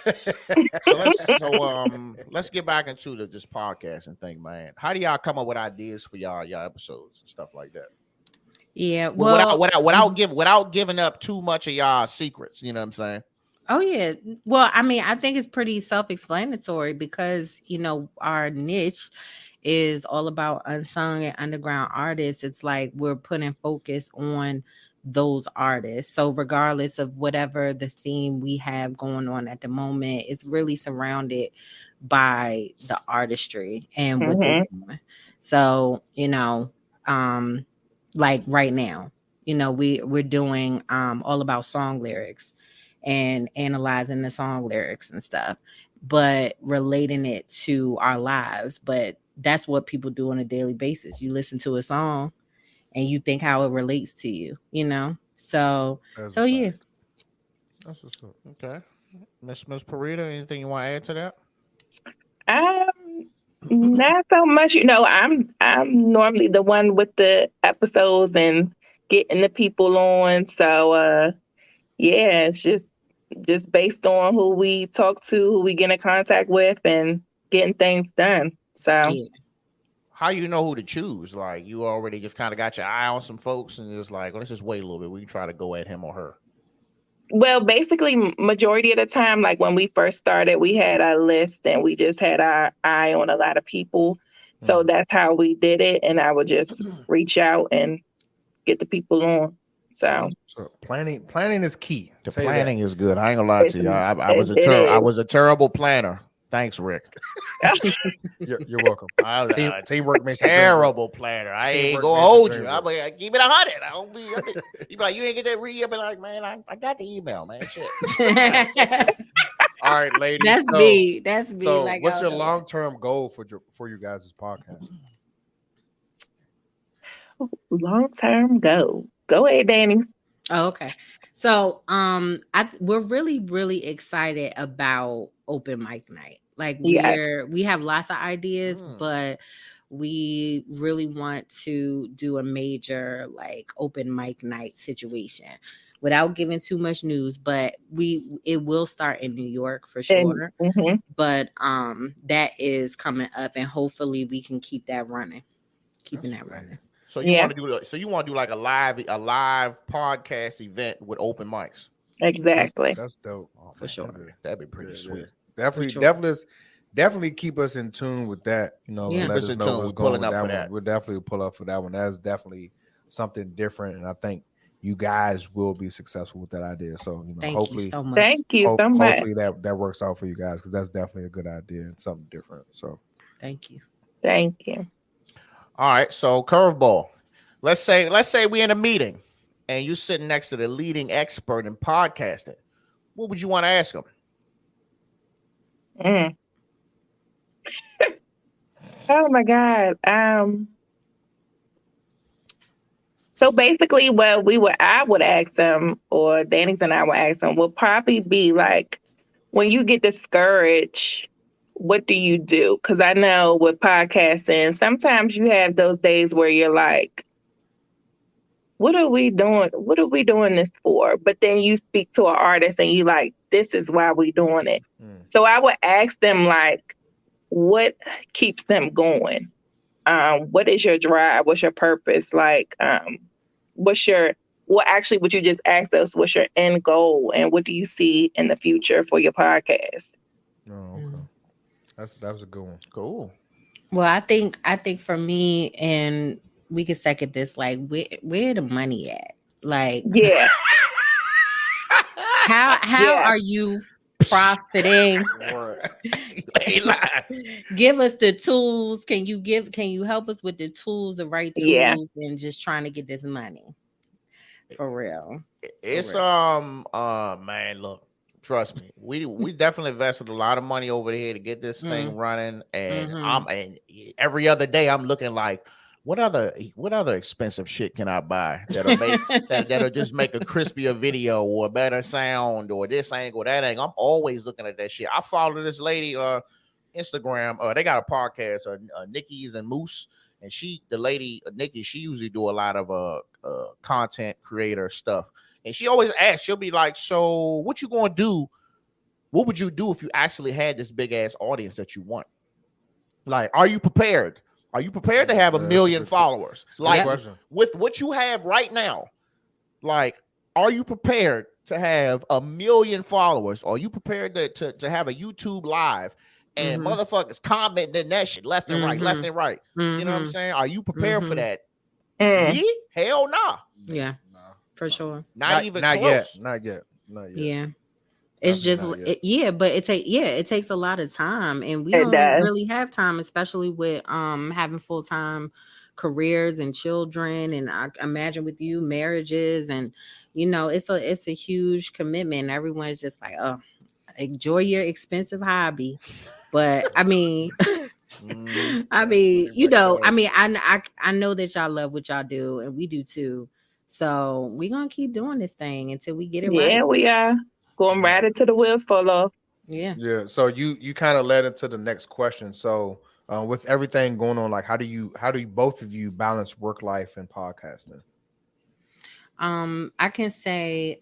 [SPEAKER 1] let's get back into this podcasting thing, man. How do y'all come up with ideas for y'all episodes and stuff like that?
[SPEAKER 2] Yeah. Well,
[SPEAKER 1] without giving up too much of y'all secrets, you know what I'm saying?
[SPEAKER 2] oh yeah. Well, I mean, I think it's pretty self-explanatory because our niche is all about unsung and underground artists. It's like we're putting focus on those artists. So regardless of whatever the theme we have going on at the moment, it's really surrounded by the artistry and what they're doing. So, like right now, we're doing all about song lyrics and analyzing the song lyrics and stuff, but relating it to our lives. But that's what people do on a daily basis. You listen to a song and you think how it relates to you, So yeah.
[SPEAKER 4] That's what's up.
[SPEAKER 1] Okay. Miss Parita, anything you want to add to that?
[SPEAKER 3] Not so much. I'm normally the one with the episodes and getting the people on. So yeah, it's just based on who we talk to, who we get in contact with, and getting things done. So
[SPEAKER 2] Yeah.
[SPEAKER 1] How you know who to choose? Like you already just kind of got your eye on some folks and just like, let's just wait a little bit. We can try to go at him or her.
[SPEAKER 3] well, basically, majority of the time, like when we first started, we had our list and we just had our eye on a lot of people. So that's how we did it. And I would just reach out and get the people on. So
[SPEAKER 4] planning is key.
[SPEAKER 1] The planning is good. I ain't gonna lie to you. I was a terrible planner. Thanks, Rick.
[SPEAKER 4] You're welcome. Teamwork makes
[SPEAKER 1] terrible planner. I ain't
[SPEAKER 4] Teamwork
[SPEAKER 1] gonna
[SPEAKER 4] makes
[SPEAKER 1] hold
[SPEAKER 4] the
[SPEAKER 1] you.
[SPEAKER 4] dream
[SPEAKER 1] I'm like, keep it 100. I don't be. You be like, you ain't get that read. I be like, man, I got the email, man. Shit.
[SPEAKER 4] All right, ladies.
[SPEAKER 2] That's
[SPEAKER 4] so,
[SPEAKER 2] me. That's me.
[SPEAKER 4] So,
[SPEAKER 2] like,
[SPEAKER 4] what's your long-term goal for you guys' podcast?
[SPEAKER 3] long-term goal. Go ahead, Danny.
[SPEAKER 2] Oh, okay. So we're really excited about open mic night. Like
[SPEAKER 3] Yes.
[SPEAKER 2] we have lots of ideas,
[SPEAKER 1] Mm.
[SPEAKER 2] but we really want to do a major like open mic night situation without giving too much news, but it will start in New York for sure. But that is coming up, and hopefully we can keep that running. Running.
[SPEAKER 1] So you want to do like a live podcast event with open mics.
[SPEAKER 3] Exactly.
[SPEAKER 4] That's dope.
[SPEAKER 2] Oh, for sure.
[SPEAKER 1] That'd be pretty sweet.
[SPEAKER 4] Yeah. Definitely keep us in tune with that. You know,
[SPEAKER 2] yeah.
[SPEAKER 4] let us know what's going with that one.
[SPEAKER 1] We'll
[SPEAKER 4] definitely pull up for that one. That's definitely something different, and I think you guys will be successful with that idea. So, hopefully,
[SPEAKER 2] you so much.
[SPEAKER 3] Thank you so much.
[SPEAKER 4] Hopefully that works out for you guys, because that's definitely a good idea and something different. So,
[SPEAKER 2] thank you.
[SPEAKER 3] Thank you.
[SPEAKER 1] All right, so curveball. Let's say we in a meeting and you sitting next to the leading expert in podcasting. What would you want to ask him?
[SPEAKER 3] Oh my God. So basically what I would ask them, or Danies and I would ask them, would probably be like, when you get discouraged, what do you do? Because I know with podcasting, sometimes you have those days where you're like, what are we doing? What are we doing this for? But then you speak to an artist and you like, this is why we doing it. So I would ask them like, what keeps them going? What is your drive? What's your purpose? Like, what you just asked us, what's your end goal? And what do you see in the future for your podcast?
[SPEAKER 4] Oh, okay. That was a good one.
[SPEAKER 1] Cool.
[SPEAKER 2] Well, I think for me, and we can second this, like where the money at? Like,
[SPEAKER 3] yeah.
[SPEAKER 2] how are you profiting? Give us the tools. Can you help us with the tools, the right tools, and just trying to get this money? For real.
[SPEAKER 1] It's man, look, trust me. We definitely invested a lot of money over here to get this thing running, and and every other day I'm looking like, what other expensive shit can I buy that'll just make a crispier video or a better sound or this angle, that angle. I'm always looking at that shit. I follow this lady Instagram. They got a podcast, Nikki's and Moose. And the lady, Nikki, she usually do a lot of content creator stuff. And she always asks, she'll be like, so what you going to do? What would you do if you actually had this big ass audience that you want? Like, are you prepared? Are you prepared to have 1 million followers? Like, with what you have right now, like, are you prepared to have 1 million followers? Are you prepared to have a YouTube live? And motherfuckers commenting that shit left and right. You know what I'm saying? Are you prepared for that? Me? Hell nah.
[SPEAKER 2] Yeah, for sure.
[SPEAKER 1] Not even close.
[SPEAKER 4] Not yet.
[SPEAKER 2] Yeah. It's just but it takes a lot of time, and we don't really have time, especially with having full-time careers and children, and I imagine with you marriages, and it's a huge commitment. Everyone's just like, oh, enjoy your expensive hobby. But I mean, I know that y'all love what y'all do, and we do too. So we're gonna keep doing this thing until we get it right.
[SPEAKER 3] Yeah, we are going right into the wheels fall off.
[SPEAKER 2] Yeah.
[SPEAKER 4] Yeah. So you kind of led into the next question. So with everything going on, like how do you both of you balance work life and podcasting?
[SPEAKER 2] I can say,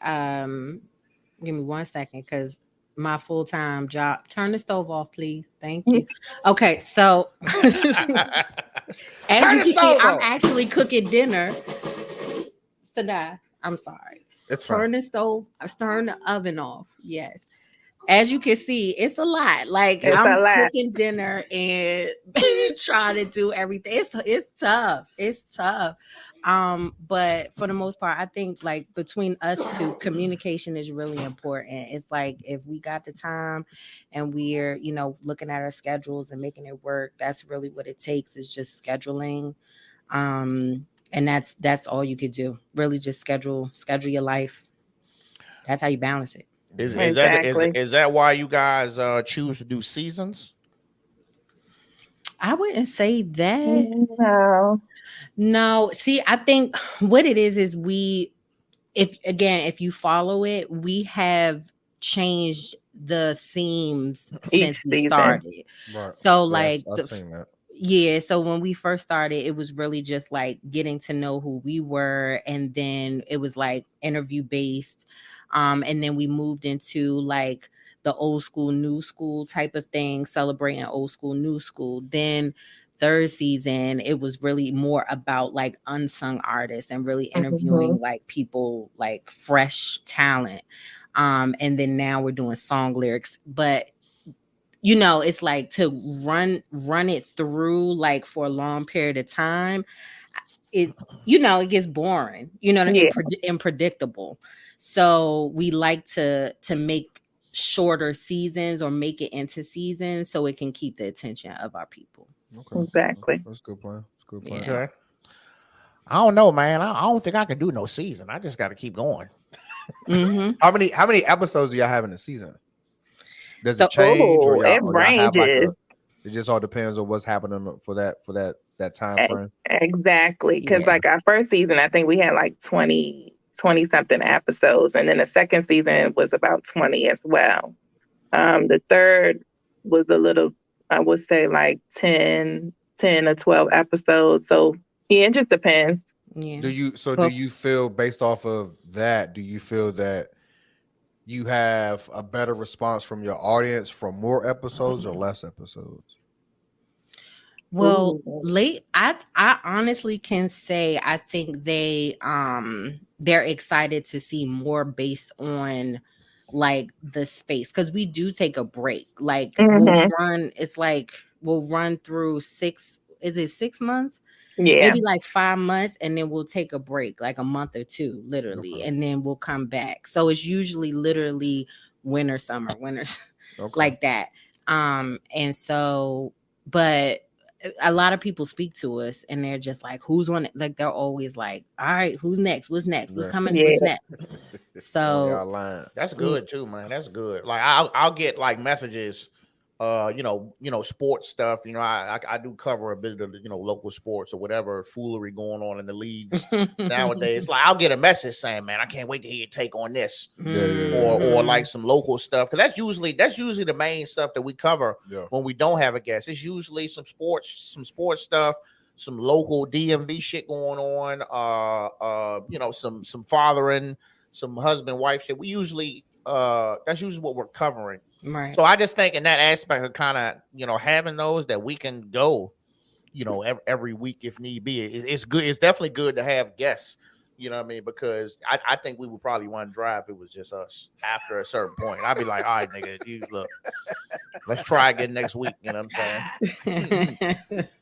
[SPEAKER 2] give me 1 second, because my full-time job. Turn the stove off, please. Thank you. Okay, so as you can see, I'm actually cooking dinner. Sadai, I'm sorry. Turn the stove. Turn the oven off. Yes. As you can see, it's a lot. Like I'm cooking dinner and trying to do everything. It's tough. It's tough. But for the most part, I think like between us two, communication is really important. It's like if we got the time and we're, looking at our schedules and making it work, that's really what it takes, is just scheduling. And that's all you could do. Really just schedule your life. That's how you balance it.
[SPEAKER 1] Is that why you guys choose to do seasons?
[SPEAKER 2] I wouldn't say that.
[SPEAKER 3] No.
[SPEAKER 2] No, see, I think what it is if you follow it, we have changed the themes
[SPEAKER 3] Each
[SPEAKER 2] since we
[SPEAKER 3] season.
[SPEAKER 2] started.
[SPEAKER 4] Right.
[SPEAKER 2] So
[SPEAKER 4] Yes,
[SPEAKER 2] like
[SPEAKER 4] I've seen that.
[SPEAKER 2] yeah, so when we first started, it was really just like getting to know who we were, and then it was like interview based. And then we moved into like the old school, new school type of thing, celebrating old school, new school. Then third season, it was really more about like unsung artists and really interviewing like people like fresh talent. And then now we're doing song lyrics, but it's like to run it through like for a long period of time. It gets boring,
[SPEAKER 3] Yeah.
[SPEAKER 2] and predictable. So we like to make shorter seasons or make it into seasons so it can keep the attention of our people.
[SPEAKER 4] Okay.
[SPEAKER 3] Exactly.
[SPEAKER 4] That's a good plan. That's a good plan.
[SPEAKER 2] Yeah.
[SPEAKER 1] Okay. I don't know, man. I don't think I can do no season. I just got to keep going.
[SPEAKER 2] Mm-hmm.
[SPEAKER 4] How many episodes do y'all have in a season? Does
[SPEAKER 2] So-
[SPEAKER 4] it change, or
[SPEAKER 3] it
[SPEAKER 4] y'all have like
[SPEAKER 3] ranges.
[SPEAKER 4] it just all depends on what's happening for that time frame?
[SPEAKER 3] Exactly. Because
[SPEAKER 2] Yeah.
[SPEAKER 3] like our first season, I think we had like 20 something episodes. And then the second season was about 20 as well. The third was a little, I would say like 10 or 12 episodes. So yeah, it just depends.
[SPEAKER 2] Yeah.
[SPEAKER 4] Do you
[SPEAKER 2] Well-
[SPEAKER 4] feel, based off of that, do you feel that you have a better response from your audience from more episodes or less episodes?
[SPEAKER 2] Well,
[SPEAKER 3] Ooh.
[SPEAKER 2] I honestly can say I think they're excited to see more based on like the space, because we do take a break. Like we'll run through 6 months?
[SPEAKER 3] Yeah.
[SPEAKER 2] Maybe like 5 months, and then we'll take a break, like a month or two, literally,
[SPEAKER 4] Okay.
[SPEAKER 2] and then we'll come back. So it's usually literally winter, summer, winter,
[SPEAKER 4] Okay.
[SPEAKER 2] like that. And so, but a lot of people speak to us and they're just like, who's on it? Like they're always like, all right, who's next? What's next? What's
[SPEAKER 4] Right.
[SPEAKER 2] coming?
[SPEAKER 3] Yeah.
[SPEAKER 2] What's next?
[SPEAKER 4] Y'all
[SPEAKER 2] So
[SPEAKER 4] lying.
[SPEAKER 1] That's good too, man. That's good. Like I'll get like messages, sports stuff. I do cover a bit of local sports or whatever foolery going on in the leagues nowadays. Like I'll get a message saying, "Man, I can't wait to hear your take on this," or like some local stuff, because that's usually the main stuff that we cover when we don't have a guest. It's usually some sports stuff, some local DMV shit going on, some fathering, some husband wife shit. We usually that's usually what we're covering.
[SPEAKER 2] right.
[SPEAKER 1] So I just think in that aspect of kind of having those that we can go every week if need be. It's good. It's definitely good to have guests. You know what I mean? Because I think we would probably want to drive if it was just us after a certain point. I'd be like, all right, nigga, you look, let's try again next week. You know what I'm saying?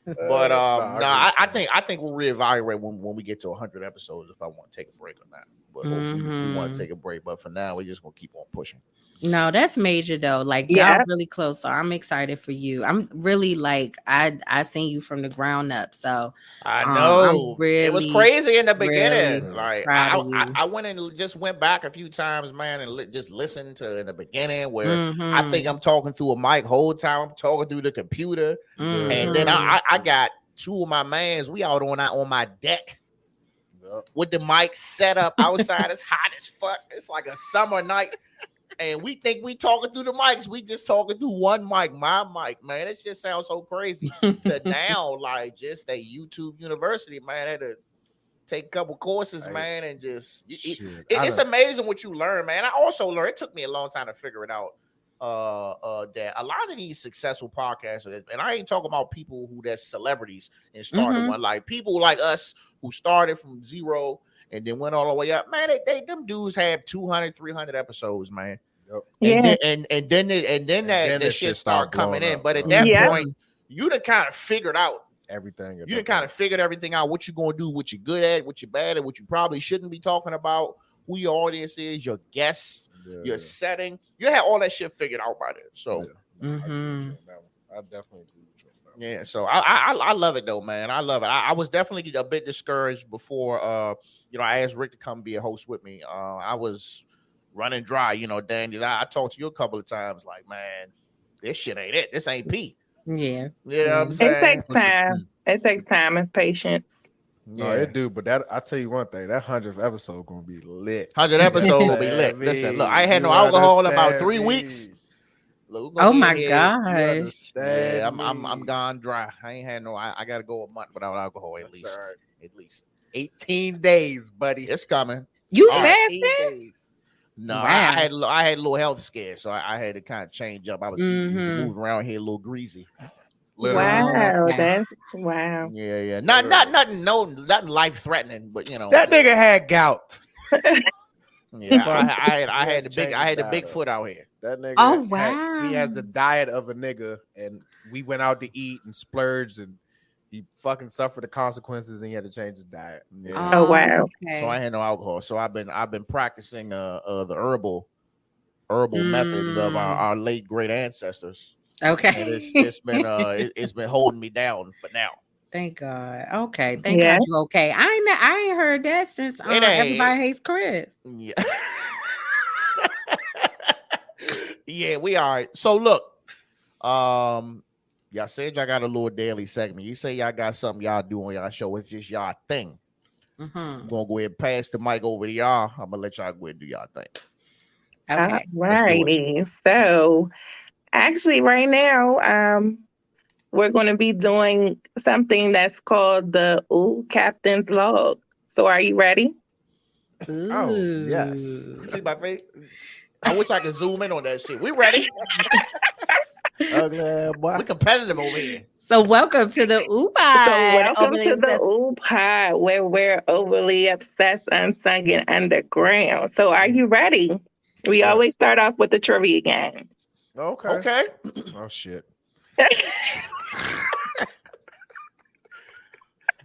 [SPEAKER 1] But I think we'll reevaluate when we get to 100 episodes if I want to take a break or not. But hopefully we want to take a break. But for now, we're just gonna keep on pushing.
[SPEAKER 2] No, that's major though. Like
[SPEAKER 3] Yeah.
[SPEAKER 2] y'all really close. So I'm excited for you. I'm really like I seen you from the ground up. So
[SPEAKER 1] I know
[SPEAKER 2] I'm really,
[SPEAKER 1] it was crazy in the
[SPEAKER 2] really
[SPEAKER 1] beginning. Like
[SPEAKER 2] proud of you.
[SPEAKER 1] I went and just went back a few times, man, and just listened to in the beginning where I think I'm talking through a mic whole time. I'm talking through the computer, and then I got two of my mans. We out on my deck with the mic set up outside. It's hot as fuck. It's like a summer night. And we think we talking through the mics. We just talking through one mic, my mic, man. It just sounds so crazy. To now, like just a YouTube university, man. I had to take a couple courses, man, and just it's amazing what you learn, man. I also learned. It took me a long time to figure it out. That a lot of these successful podcasters, and I ain't talking about people who that's celebrities and started one, like people like us who started from zero and then went all the way up, man. Them dudes have 200, 300 episodes, man.
[SPEAKER 3] Yeah.
[SPEAKER 1] And then that shit start coming in. But at that point, you done kind of figured out
[SPEAKER 4] everything.
[SPEAKER 1] You done kind of figured everything out. What you gonna do? What you good at? What you bad at? What you probably shouldn't be talking about? Who your audience is? Your guests? Your setting? You had all that shit figured out by then. So
[SPEAKER 4] I definitely agree with you.
[SPEAKER 1] Yeah, so I love it though, man. I love it. I was definitely a bit discouraged before. I asked Rick to come be a host with me. I was running dry. Danny, I talked to you a couple of times. Like, man, this shit ain't it. This ain't P.
[SPEAKER 2] Yeah,
[SPEAKER 1] you know what I'm saying.
[SPEAKER 3] It takes time. It takes time and patience.
[SPEAKER 4] No, it do, but that I tell you one thing, that 100th episode gonna be lit.
[SPEAKER 1] 100 episode will be lit. Listen, look, I ain't had no alcohol in about 3 weeks. Look,
[SPEAKER 2] Oh my gosh.
[SPEAKER 1] Yeah, I'm gone dry. I ain't had no. I gotta go a month without alcohol at least.
[SPEAKER 4] Right.
[SPEAKER 1] At least
[SPEAKER 4] 18 days, buddy.
[SPEAKER 1] it's coming.
[SPEAKER 2] You
[SPEAKER 1] 18
[SPEAKER 2] fasted?
[SPEAKER 1] days. No,
[SPEAKER 2] Wow.
[SPEAKER 1] I had a little health scare, so I had to kind of change up. I was moving around here a little greasy.
[SPEAKER 3] Wow,
[SPEAKER 2] Okay.
[SPEAKER 3] that's wow.
[SPEAKER 1] Yeah. Nothing life threatening, but you know
[SPEAKER 4] That nigga had gout.
[SPEAKER 1] Yeah, I had the big foot out here.
[SPEAKER 4] That nigga.
[SPEAKER 2] Oh, wow.
[SPEAKER 4] He has the diet of a nigga, and we went out to eat and splurged, and he fucking suffered the consequences, and he had to change his diet.
[SPEAKER 1] Yeah.
[SPEAKER 3] Oh wow.
[SPEAKER 2] Okay.
[SPEAKER 1] So I had no alcohol. So I've been practicing the herbal methods of our late great ancestors.
[SPEAKER 2] Okay.
[SPEAKER 1] And it's been holding me down for now.
[SPEAKER 2] Thank God. Okay. Thank God you okay. I ain't heard that since Everybody Hates Chris.
[SPEAKER 1] Yeah. Yeah, we all right. So look, y'all said y'all got a little daily segment. You say y'all got something y'all do on y'all show. It's just y'all thing. I'm gonna go ahead and pass the mic over to y'all. I'm gonna let y'all go ahead and do y'all thing.
[SPEAKER 2] Okay.
[SPEAKER 3] Righty. So actually right now, we're going to be doing something that's called the Ooh Captain's Log. So are you ready?
[SPEAKER 2] Ooh.
[SPEAKER 4] Oh, yes.
[SPEAKER 1] See my face? I wish I could zoom in on that shit. We ready?
[SPEAKER 4] Ugly boy.
[SPEAKER 1] We competitive over here.
[SPEAKER 2] So welcome to the Oouu Pod.
[SPEAKER 3] So welcome to the Oouu Pod, where we're overly obsessed, unsung, and underground. So are you ready? We always start off with the trivia game.
[SPEAKER 4] Okay. Oh shit.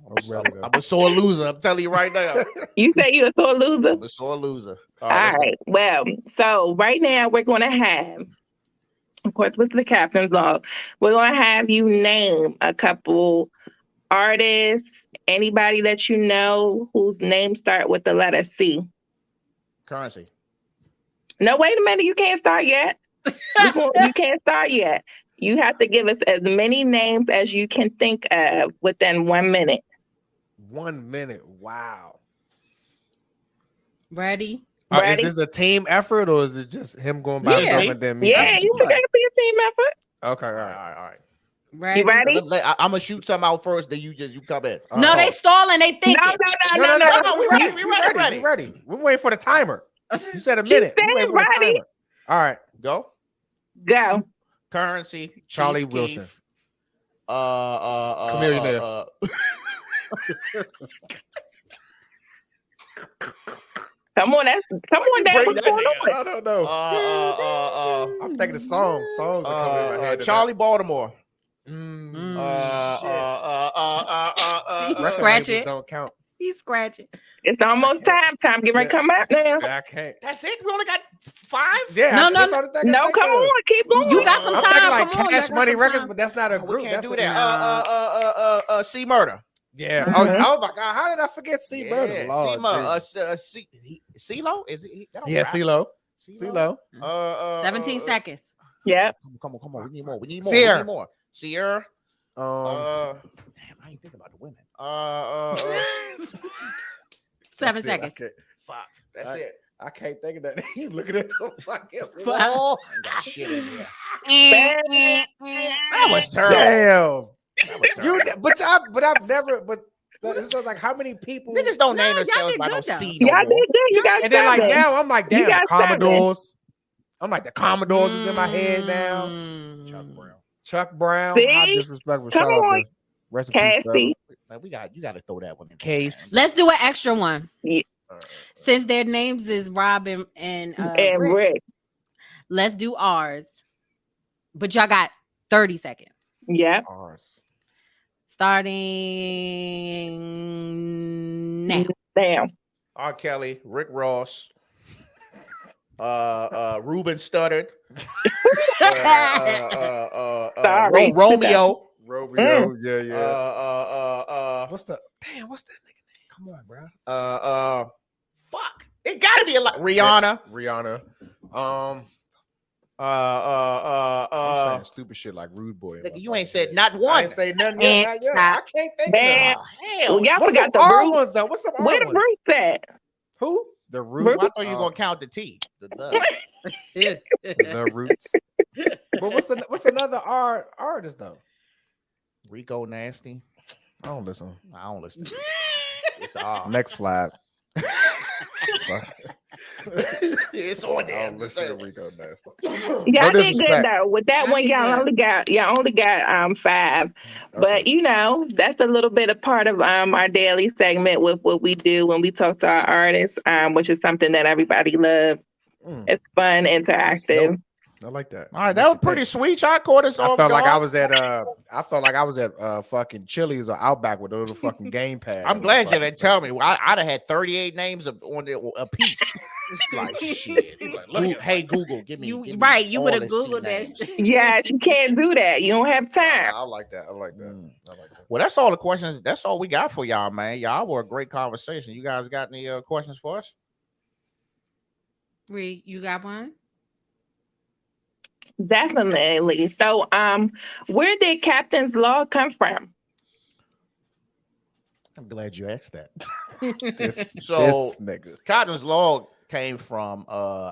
[SPEAKER 1] I'm a sore loser. I'm telling you right now.
[SPEAKER 3] You say you're a sore loser?
[SPEAKER 1] I'm a sore loser.
[SPEAKER 3] All right. Well, so right now we're going to have, of course, with the captain's log, we're going to have you name a couple artists, anybody that you know whose name start with the letter C.
[SPEAKER 1] Currency.
[SPEAKER 3] No, wait a minute. You can't start yet. You can't start yet. You have to give us as many names as you can think of within 1 minute.
[SPEAKER 4] 1 minute. Wow.
[SPEAKER 2] Ready?
[SPEAKER 3] Ready?
[SPEAKER 4] Is this a team effort or is it just him going by himself and then me?
[SPEAKER 3] Yeah, you think it could be a team effort.
[SPEAKER 4] Okay, all
[SPEAKER 1] All
[SPEAKER 4] right.
[SPEAKER 1] right.
[SPEAKER 2] Ready?
[SPEAKER 3] You ready?
[SPEAKER 1] I'm gonna shoot some out first. Then you come in.
[SPEAKER 2] No, they stalling. They thinking.
[SPEAKER 3] No.
[SPEAKER 1] We ready.
[SPEAKER 4] We're waiting for the timer. You said a minute.
[SPEAKER 3] said
[SPEAKER 4] We're waiting for the
[SPEAKER 3] ready.
[SPEAKER 4] timer. All right.
[SPEAKER 1] Go.
[SPEAKER 3] Go.
[SPEAKER 1] Currency.
[SPEAKER 4] Charlie
[SPEAKER 1] Chief
[SPEAKER 4] Wilson.
[SPEAKER 1] Keef,
[SPEAKER 4] Chameleon.
[SPEAKER 3] Come on, Dad. What's going on?
[SPEAKER 4] I don't know. I'm thinking of songs. Songs are coming in my head.
[SPEAKER 1] Charlie Baltimore.
[SPEAKER 2] He's scratching.
[SPEAKER 4] Don't count.
[SPEAKER 2] He's scratching.
[SPEAKER 3] It's almost time. Time get ready to come out now.
[SPEAKER 4] I can't.
[SPEAKER 1] That's it. We only got 5.
[SPEAKER 4] Yeah.
[SPEAKER 2] No,
[SPEAKER 3] No, come on. Keep going.
[SPEAKER 2] You got some
[SPEAKER 4] I'm
[SPEAKER 2] time.
[SPEAKER 4] thinking like
[SPEAKER 2] Come on,
[SPEAKER 4] Cash
[SPEAKER 2] y'all got
[SPEAKER 4] Money
[SPEAKER 2] some
[SPEAKER 4] Records,
[SPEAKER 2] time.
[SPEAKER 4] but that's not a
[SPEAKER 1] We
[SPEAKER 4] group.
[SPEAKER 1] can't
[SPEAKER 4] That's
[SPEAKER 1] do
[SPEAKER 4] a-
[SPEAKER 1] that. C Murder.
[SPEAKER 4] Yeah.
[SPEAKER 2] Mhm.
[SPEAKER 4] Oh my God. How did I forget C Murder? Lord
[SPEAKER 1] CeeLo? Is it?
[SPEAKER 4] Yeah, CeeLo. CeeLo.
[SPEAKER 2] 17 seconds.
[SPEAKER 3] Yep.
[SPEAKER 1] Come on. We need more.
[SPEAKER 4] Sierra.
[SPEAKER 1] Damn, I ain't thinking about the women.
[SPEAKER 2] 7 seconds.
[SPEAKER 1] Fuck. That's it.
[SPEAKER 4] I can't think of that. You looking at the fucking
[SPEAKER 2] Fuck.
[SPEAKER 4] wall.
[SPEAKER 1] I got shit in here.
[SPEAKER 2] That
[SPEAKER 1] That was terrible.
[SPEAKER 4] Damn.
[SPEAKER 1] That was terrible.
[SPEAKER 4] But I've never. But it's just like how many people?
[SPEAKER 1] Niggas don't name
[SPEAKER 2] No, y'all
[SPEAKER 1] themselves
[SPEAKER 2] did
[SPEAKER 1] by no
[SPEAKER 2] good, though.
[SPEAKER 1] C no
[SPEAKER 3] Y'all
[SPEAKER 1] more.
[SPEAKER 3] did good. You got
[SPEAKER 4] And then like
[SPEAKER 3] 7.
[SPEAKER 4] now I'm like, damn,
[SPEAKER 3] You got
[SPEAKER 4] the Commodores. I'm like the Commodores is in my head now. Chuck Brown.
[SPEAKER 3] See?
[SPEAKER 4] How disrespectful.
[SPEAKER 3] Come
[SPEAKER 4] Shout out
[SPEAKER 3] on.
[SPEAKER 4] to rest in peace,
[SPEAKER 3] Cassie.
[SPEAKER 1] Like, you got to throw that one in.
[SPEAKER 4] Case.
[SPEAKER 2] Let's do an extra one.
[SPEAKER 3] Yeah.
[SPEAKER 2] Since their names is Rob and
[SPEAKER 3] And
[SPEAKER 2] Rick,
[SPEAKER 3] Rick.
[SPEAKER 2] let's do ours. But y'all got 30 seconds.
[SPEAKER 3] Yep.
[SPEAKER 4] Ours.
[SPEAKER 2] Starting now.
[SPEAKER 3] Damn.
[SPEAKER 1] R. Kelly, Rick Ross, Ruben Studdard,
[SPEAKER 3] Sorry.
[SPEAKER 1] Romeo.
[SPEAKER 4] Romeo. Yeah.
[SPEAKER 1] What's that nigga name? Come on, bro. Fuck. It gotta be a lot. Rihanna.
[SPEAKER 4] I'm saying stupid shit like Rude Boy.
[SPEAKER 1] Nigga, you ain't said not
[SPEAKER 4] I
[SPEAKER 1] one.
[SPEAKER 4] ain't say nothing.
[SPEAKER 2] And
[SPEAKER 4] Not yet.
[SPEAKER 2] stop.
[SPEAKER 4] I can't think
[SPEAKER 3] Damn.
[SPEAKER 4] of
[SPEAKER 3] Well, y'all
[SPEAKER 4] What's
[SPEAKER 3] forgot
[SPEAKER 4] some
[SPEAKER 3] the
[SPEAKER 4] R
[SPEAKER 3] root.
[SPEAKER 4] ones though? What's some
[SPEAKER 3] Where
[SPEAKER 4] R
[SPEAKER 3] the
[SPEAKER 4] ones?
[SPEAKER 3] roots at?
[SPEAKER 4] Who? The root.
[SPEAKER 3] Root?
[SPEAKER 1] Well, I thought you were gonna count the T.
[SPEAKER 4] The roots. But what's another artist though?
[SPEAKER 1] Rico Nasty.
[SPEAKER 4] I don't listen.
[SPEAKER 1] I don't listen to it. It's R.
[SPEAKER 4] Next slide.
[SPEAKER 1] It's on
[SPEAKER 4] I
[SPEAKER 1] there.
[SPEAKER 4] don't listen to Rico Nasty.
[SPEAKER 3] Y'all
[SPEAKER 4] No
[SPEAKER 3] did good
[SPEAKER 4] disrespect.
[SPEAKER 3] though. With that
[SPEAKER 2] Y'all
[SPEAKER 3] one,
[SPEAKER 2] did
[SPEAKER 3] y'all only got 5. But
[SPEAKER 4] Okay.
[SPEAKER 3] you know, that's a little bit of part of our daily segment with what we do when we talk to our artists, which is something that everybody loves.
[SPEAKER 4] Mm,
[SPEAKER 3] It's fun,
[SPEAKER 4] that's
[SPEAKER 3] interactive.
[SPEAKER 4] dope. I like that.
[SPEAKER 1] All right, that was pretty sweet. Y'all caught us
[SPEAKER 4] I
[SPEAKER 1] off
[SPEAKER 4] felt like I
[SPEAKER 1] guard.
[SPEAKER 4] was at fucking Chili's or Outback with a little fucking gamepad.
[SPEAKER 1] I'm glad you didn't tell me. I'd have had 38 names on there a piece. Like shit. Like, hey Google, give me
[SPEAKER 2] You
[SPEAKER 1] all
[SPEAKER 2] would have
[SPEAKER 1] the
[SPEAKER 2] Googled
[SPEAKER 1] C
[SPEAKER 2] that.
[SPEAKER 1] names.
[SPEAKER 3] Yes, you can't do that. You don't have time.
[SPEAKER 4] I like that.
[SPEAKER 1] Mm. Well, that's all the questions. That's all we got for y'all, man. Y'all were a great conversation. You guys got any questions for us?
[SPEAKER 2] Ree, you got one?
[SPEAKER 3] Definitely. So, where did Captain's Log come from?
[SPEAKER 1] I'm glad you asked that.
[SPEAKER 4] This nigga.
[SPEAKER 1] Cotton's Log came from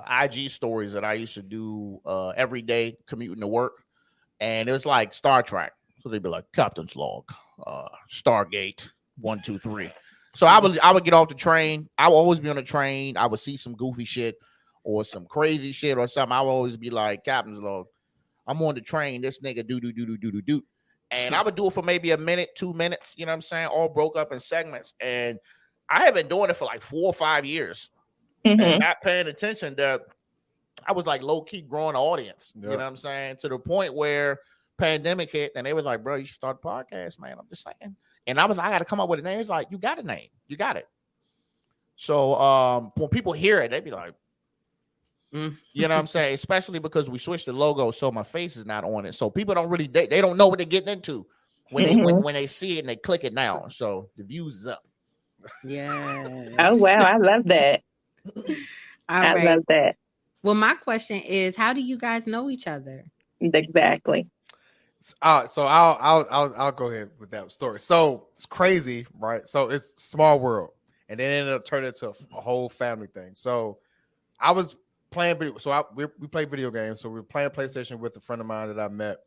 [SPEAKER 1] IG stories that I used to do every day commuting to work, and it was like Star Trek. So they'd be like Captain's Log, Stargate 1, 2, 3. So I would get off the train. I would always be on the train. I would see some goofy shit or some crazy shit or something. I would always be like Captain's Log. I'm on the train. This nigga do. And I would do it for maybe a minute, 2 minutes. You know what I'm saying? All broke up in segments. And I have been doing it for like 4 or 5 years.
[SPEAKER 3] Mm-hmm.
[SPEAKER 1] And not paying attention that I was like low-key growing an audience. Yep. You know what I'm saying? To the point where pandemic hit and they was like, bro, you should start a podcast, man. I'm just saying. And I was like, I got to come up with a name. It's like, you got a name. You got it. So when people hear it, they be like, you know what I'm saying? Especially because we switched the logo so my face is not on it. So people don't really, they don't know what they're getting into when they when they see it and they click it now. So the views is up.
[SPEAKER 2] Yeah.
[SPEAKER 3] Oh, wow. I love that. I love that.
[SPEAKER 2] Well, my question is, how do you guys know each other?
[SPEAKER 3] Exactly.
[SPEAKER 4] So I'll go ahead with that story. So it's crazy, right? So it's small world, and then it ended up turning into a whole family thing. So I was playing video. So we play video games. So we were playing PlayStation with a friend of mine that I met,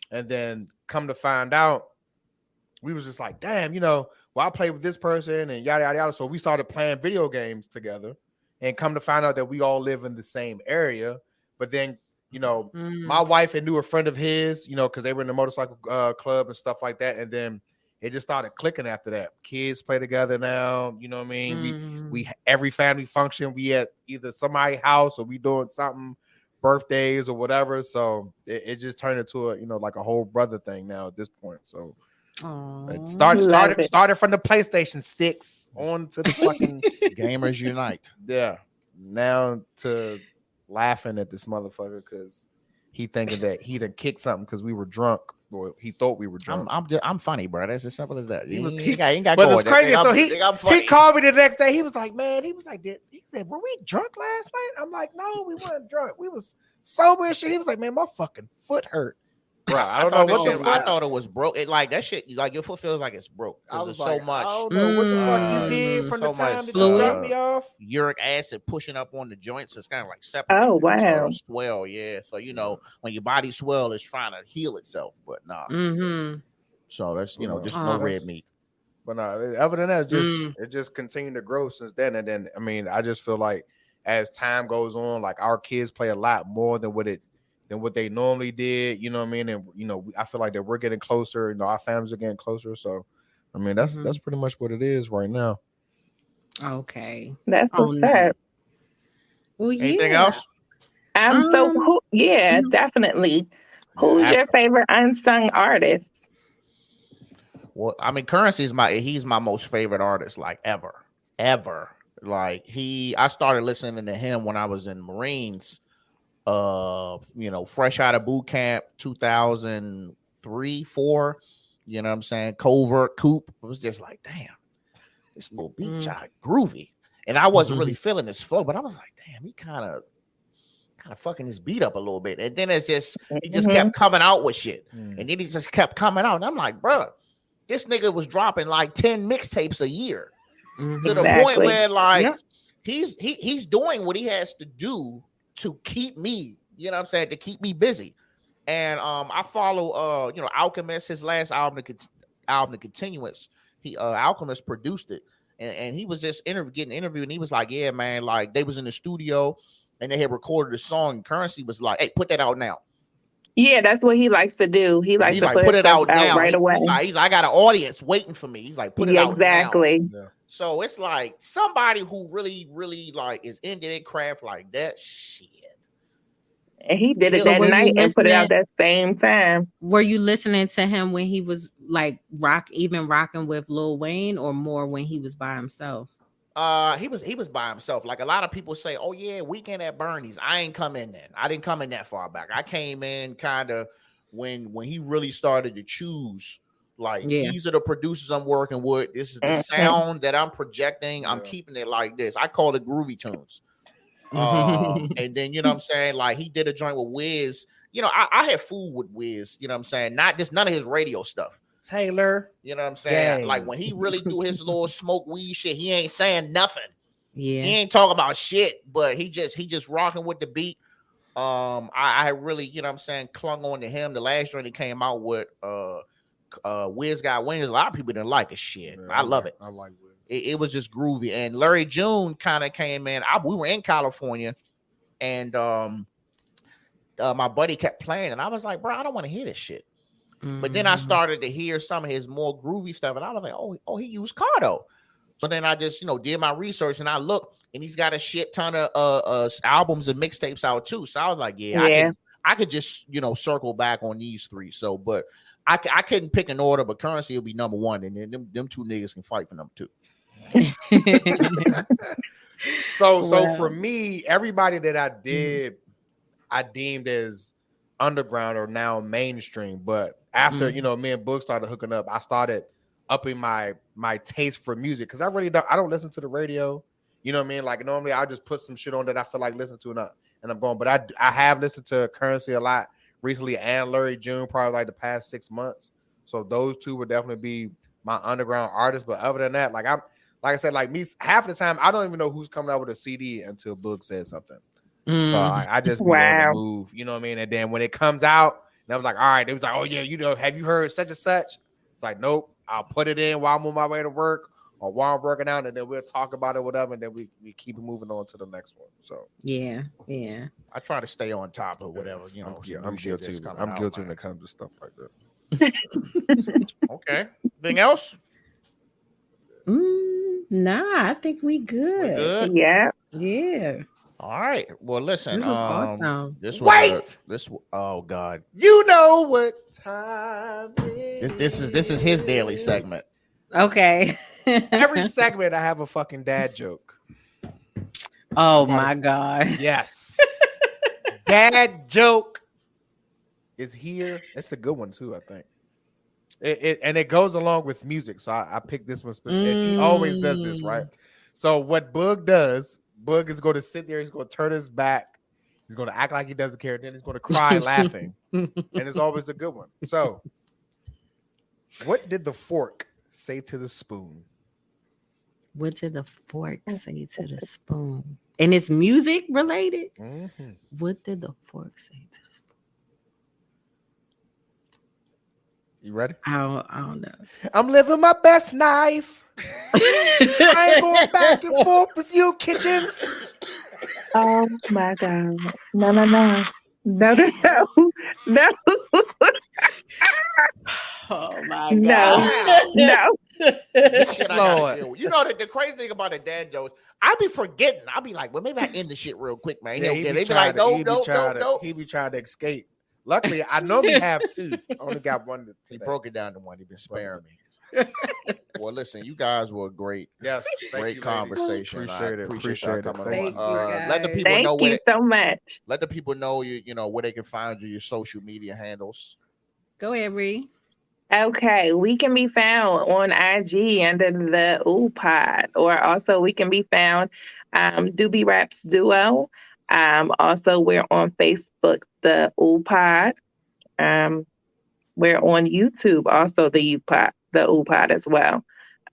[SPEAKER 4] and then come to find out, we was just like, damn, well, I played with this person and yada yada yada. So we started playing video games together, and come to find out that we all live in the same area. But then, my wife had knew a friend of his, because they were in the motorcycle club and stuff like that. And then it just started clicking after that. Kids play together now. You know what I mean? We every family function, we at either somebody's house or we doing something, birthdays or whatever. So it just turned into a, like a whole brother thing now at this point. So it started from the PlayStation sticks on to the fucking
[SPEAKER 1] Gamers Unite.
[SPEAKER 4] Yeah. Now to laughing at this motherfucker because he thinking that he done kicked something because we were drunk or he thought we were drunk.
[SPEAKER 1] I'm funny, bro. That's as simple as that.
[SPEAKER 4] He
[SPEAKER 1] it's
[SPEAKER 4] crazy. So he called me the next day. He was like, man, he said, were we drunk last night? I'm like, no, we weren't drunk. We was sober and shit. He was like, man, my fucking foot hurt. Bro, I don't know what the fuck.
[SPEAKER 1] I thought it was broke. It like that shit. Like your foot feels like it's broke.
[SPEAKER 4] I was
[SPEAKER 1] like,
[SPEAKER 4] so much. I don't know what the fuck you did from the time that you dropped me off.
[SPEAKER 1] Uric acid pushing up on the joints. So it's kind of like separated.
[SPEAKER 3] Oh wow.
[SPEAKER 1] So swell, yeah. So when your body swell, it's trying to heal itself, but nah. So that's just no red meat.
[SPEAKER 4] But nah, other than that, it just continued to grow since then. And then I just feel like as time goes on, like our kids play a lot more than what they normally did, you know what I mean? And I feel like that we're getting closer, our families are getting closer. So that's pretty much what it is right now.
[SPEAKER 2] Okay.
[SPEAKER 3] That's what's up.
[SPEAKER 2] Well, yeah.
[SPEAKER 1] Anything else?
[SPEAKER 3] Definitely. Who's your favorite unsung artist?
[SPEAKER 1] Well, Currency is he's my most favorite artist, like ever. Like I started listening to him when I was in Marines. Fresh out of boot camp, 2003, 4, you know what I'm saying? Covert Coop. It was just like, damn, this little beat shot groovy. And I wasn't really feeling this flow, but I was like, damn, he kind of fucking his beat up a little bit. And then he just kept coming out with shit. And then he just kept coming out. And I'm like, bro, this nigga was dropping like 10 mixtapes a year to the
[SPEAKER 3] Exactly.
[SPEAKER 1] point where like
[SPEAKER 2] Yep.
[SPEAKER 1] he's doing what he has to do to keep me, you know what I'm saying, to keep me busy. And I follow Alchemist, his last album, The Continuance. He Alchemist produced it, and he was just getting interviewed, and he was like, yeah, man, like they was in the studio and they had recorded a song, and Currency was like, hey, put that out now.
[SPEAKER 3] Yeah, that's what he likes to do. He likes
[SPEAKER 1] He's
[SPEAKER 3] to
[SPEAKER 1] like,
[SPEAKER 3] put
[SPEAKER 1] put
[SPEAKER 3] his
[SPEAKER 1] it
[SPEAKER 3] stuff
[SPEAKER 1] out
[SPEAKER 3] out
[SPEAKER 1] now.
[SPEAKER 3] right away.
[SPEAKER 1] He's like, I got an audience waiting for me. He's like, put it
[SPEAKER 3] Yeah,
[SPEAKER 1] out now.
[SPEAKER 3] exactly.
[SPEAKER 4] Yeah.
[SPEAKER 1] So it's like somebody who really, really like is into their craft like that. Shit.
[SPEAKER 3] And he did it
[SPEAKER 1] So
[SPEAKER 3] that
[SPEAKER 2] were you
[SPEAKER 3] night and put it out
[SPEAKER 2] listening-
[SPEAKER 3] that same time.
[SPEAKER 2] Were you listening to him when he was like rocking with Lil Wayne, or more when he was by himself?
[SPEAKER 1] He was by himself. Like a lot of people say, oh yeah, Weekend at Bernie's. I ain't come in then. I didn't come in that far back. I came in kind of when he really started to choose. Like these are the producers I'm working with. This is the sound that I'm projecting. I'm keeping it like this. I call it groovy tunes. And then you know what I'm saying, like he did a joint with Wiz. You know, I had food with Wiz, you know what I'm saying, not just none of his radio stuff.
[SPEAKER 4] Taylor,
[SPEAKER 1] you know what I'm saying?
[SPEAKER 4] Dang.
[SPEAKER 1] Like when he really do his little smoke weed shit, he ain't saying nothing.
[SPEAKER 2] Yeah.
[SPEAKER 1] He ain't talking about shit, but he just rocking with the beat. I really, you know what I'm saying, clung on to him. The last joint he came out with Wiz Got Wings. A lot of people didn't like his shit. I love it.
[SPEAKER 4] I like Wiz.
[SPEAKER 1] It was just groovy. And Larry June kind of came in. We were in California, and my buddy kept playing, and I was like, bro, I don't want to hear this shit. But then I started to hear some of his more groovy stuff, and I was like, oh, he used Cardo. So then I just, did my research, and I looked, and he's got a shit ton of albums and mixtapes out too. So I was like, I could just, circle back on these three. So, but I couldn't pick an order, but Currency will be number one, and then them two niggas can fight for number two.
[SPEAKER 4] So for me, everybody that I deemed as underground or now mainstream. But after me and Book started hooking up, I started upping my taste for music, because I don't listen to the radio. You know what I mean? Like normally I just put some shit on that I feel like listening to, and I'm going. But I have listened to Currency a lot recently, and Larry June probably like the past 6 months. So those two would definitely be my underground artists. But other than that, like I said, like me, half the time I don't even know who's coming out with a CD until Book says something. So I just be on the move, you know what I mean? And then when it comes out, and I was like, all right, it was like, oh yeah, have you heard such and such? It's like, nope, I'll put it in while I'm on my way to work or while I'm working out, and then we'll talk about it, whatever, and then we keep it moving on to the next one. So
[SPEAKER 2] yeah.
[SPEAKER 1] I try to stay on top of whatever,
[SPEAKER 4] I'm guilty. I'm guilty when it comes to stuff like
[SPEAKER 1] that. Okay. Anything else?
[SPEAKER 2] Nah, I think we good. Yeah.
[SPEAKER 1] All right. Well, listen.
[SPEAKER 2] This was awesome.
[SPEAKER 1] Oh God.
[SPEAKER 4] You know what time it
[SPEAKER 1] is. This is his daily segment.
[SPEAKER 2] Okay.
[SPEAKER 4] Every segment I have a fucking dad joke.
[SPEAKER 2] Oh my God.
[SPEAKER 4] Yes. Dad joke is here. It's a good one too, I think. It goes along with music. So I picked this one. He always does this, right? So what Boog does, Boog is going to sit there. He's going to turn his back. He's going to act like he doesn't care. Then he's going to cry laughing. And it's always a good one. So what did the fork say to the spoon?
[SPEAKER 2] What did the fork say to the spoon? And it's music related?
[SPEAKER 4] Mm-hmm.
[SPEAKER 2] What did the fork say to the spoon?
[SPEAKER 4] You ready?
[SPEAKER 2] I don't know.
[SPEAKER 4] I'm living my best life. I ain't going back and forth with you, Kitchens.
[SPEAKER 3] Oh my God. No.
[SPEAKER 2] Oh my
[SPEAKER 3] God. No.
[SPEAKER 1] The crazy thing about the dad jokes, I be forgetting. I'll be like, well, maybe I end the shit real quick, man.
[SPEAKER 4] Yeah,
[SPEAKER 1] they be like, no.
[SPEAKER 4] He be trying to escape. Luckily, I normally have two. I only got one.
[SPEAKER 1] He broke it down to one. He been sparing me. Well, listen, you guys were great.
[SPEAKER 4] Yes,
[SPEAKER 1] great conversation.
[SPEAKER 4] Appreciate it.
[SPEAKER 1] Appreciate y'all coming
[SPEAKER 2] Thank
[SPEAKER 1] on.
[SPEAKER 2] you, guys.
[SPEAKER 1] Let the people know
[SPEAKER 3] Thank you so much.
[SPEAKER 1] Let the people know where they can find your social media handles.
[SPEAKER 2] Go ahead, Ree.
[SPEAKER 3] Okay, we can be found on IG under the Oouu Pod, or also we can be found Doobie Raps Duo. Also, we're on Facebook, the Oouu Pod. We're on YouTube, also the the Oouu Pod as well.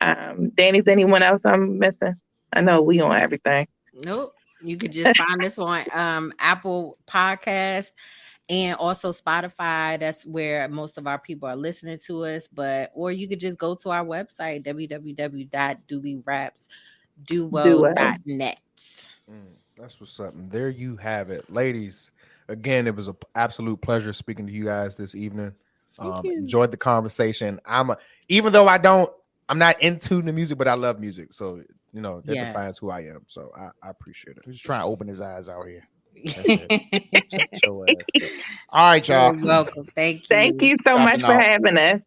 [SPEAKER 3] Danies, anyone else I'm missing? I know we on everything.
[SPEAKER 2] Nope. You could just find us on Apple Podcast and also Spotify. That's where most of our people are listening to us. Or you could just go to our website, www.dubyrapsduo.net.
[SPEAKER 4] That's what's up. And there you have it, ladies. Again, it was an absolute pleasure speaking to you guys this evening. Enjoyed the conversation. Even though I'm not into the music, but I love music. So that defines who I am. So I appreciate it.
[SPEAKER 1] He's trying to open his eyes out here. All right, y'all.
[SPEAKER 2] You're welcome. Thank you.
[SPEAKER 3] Thank you so much for having us.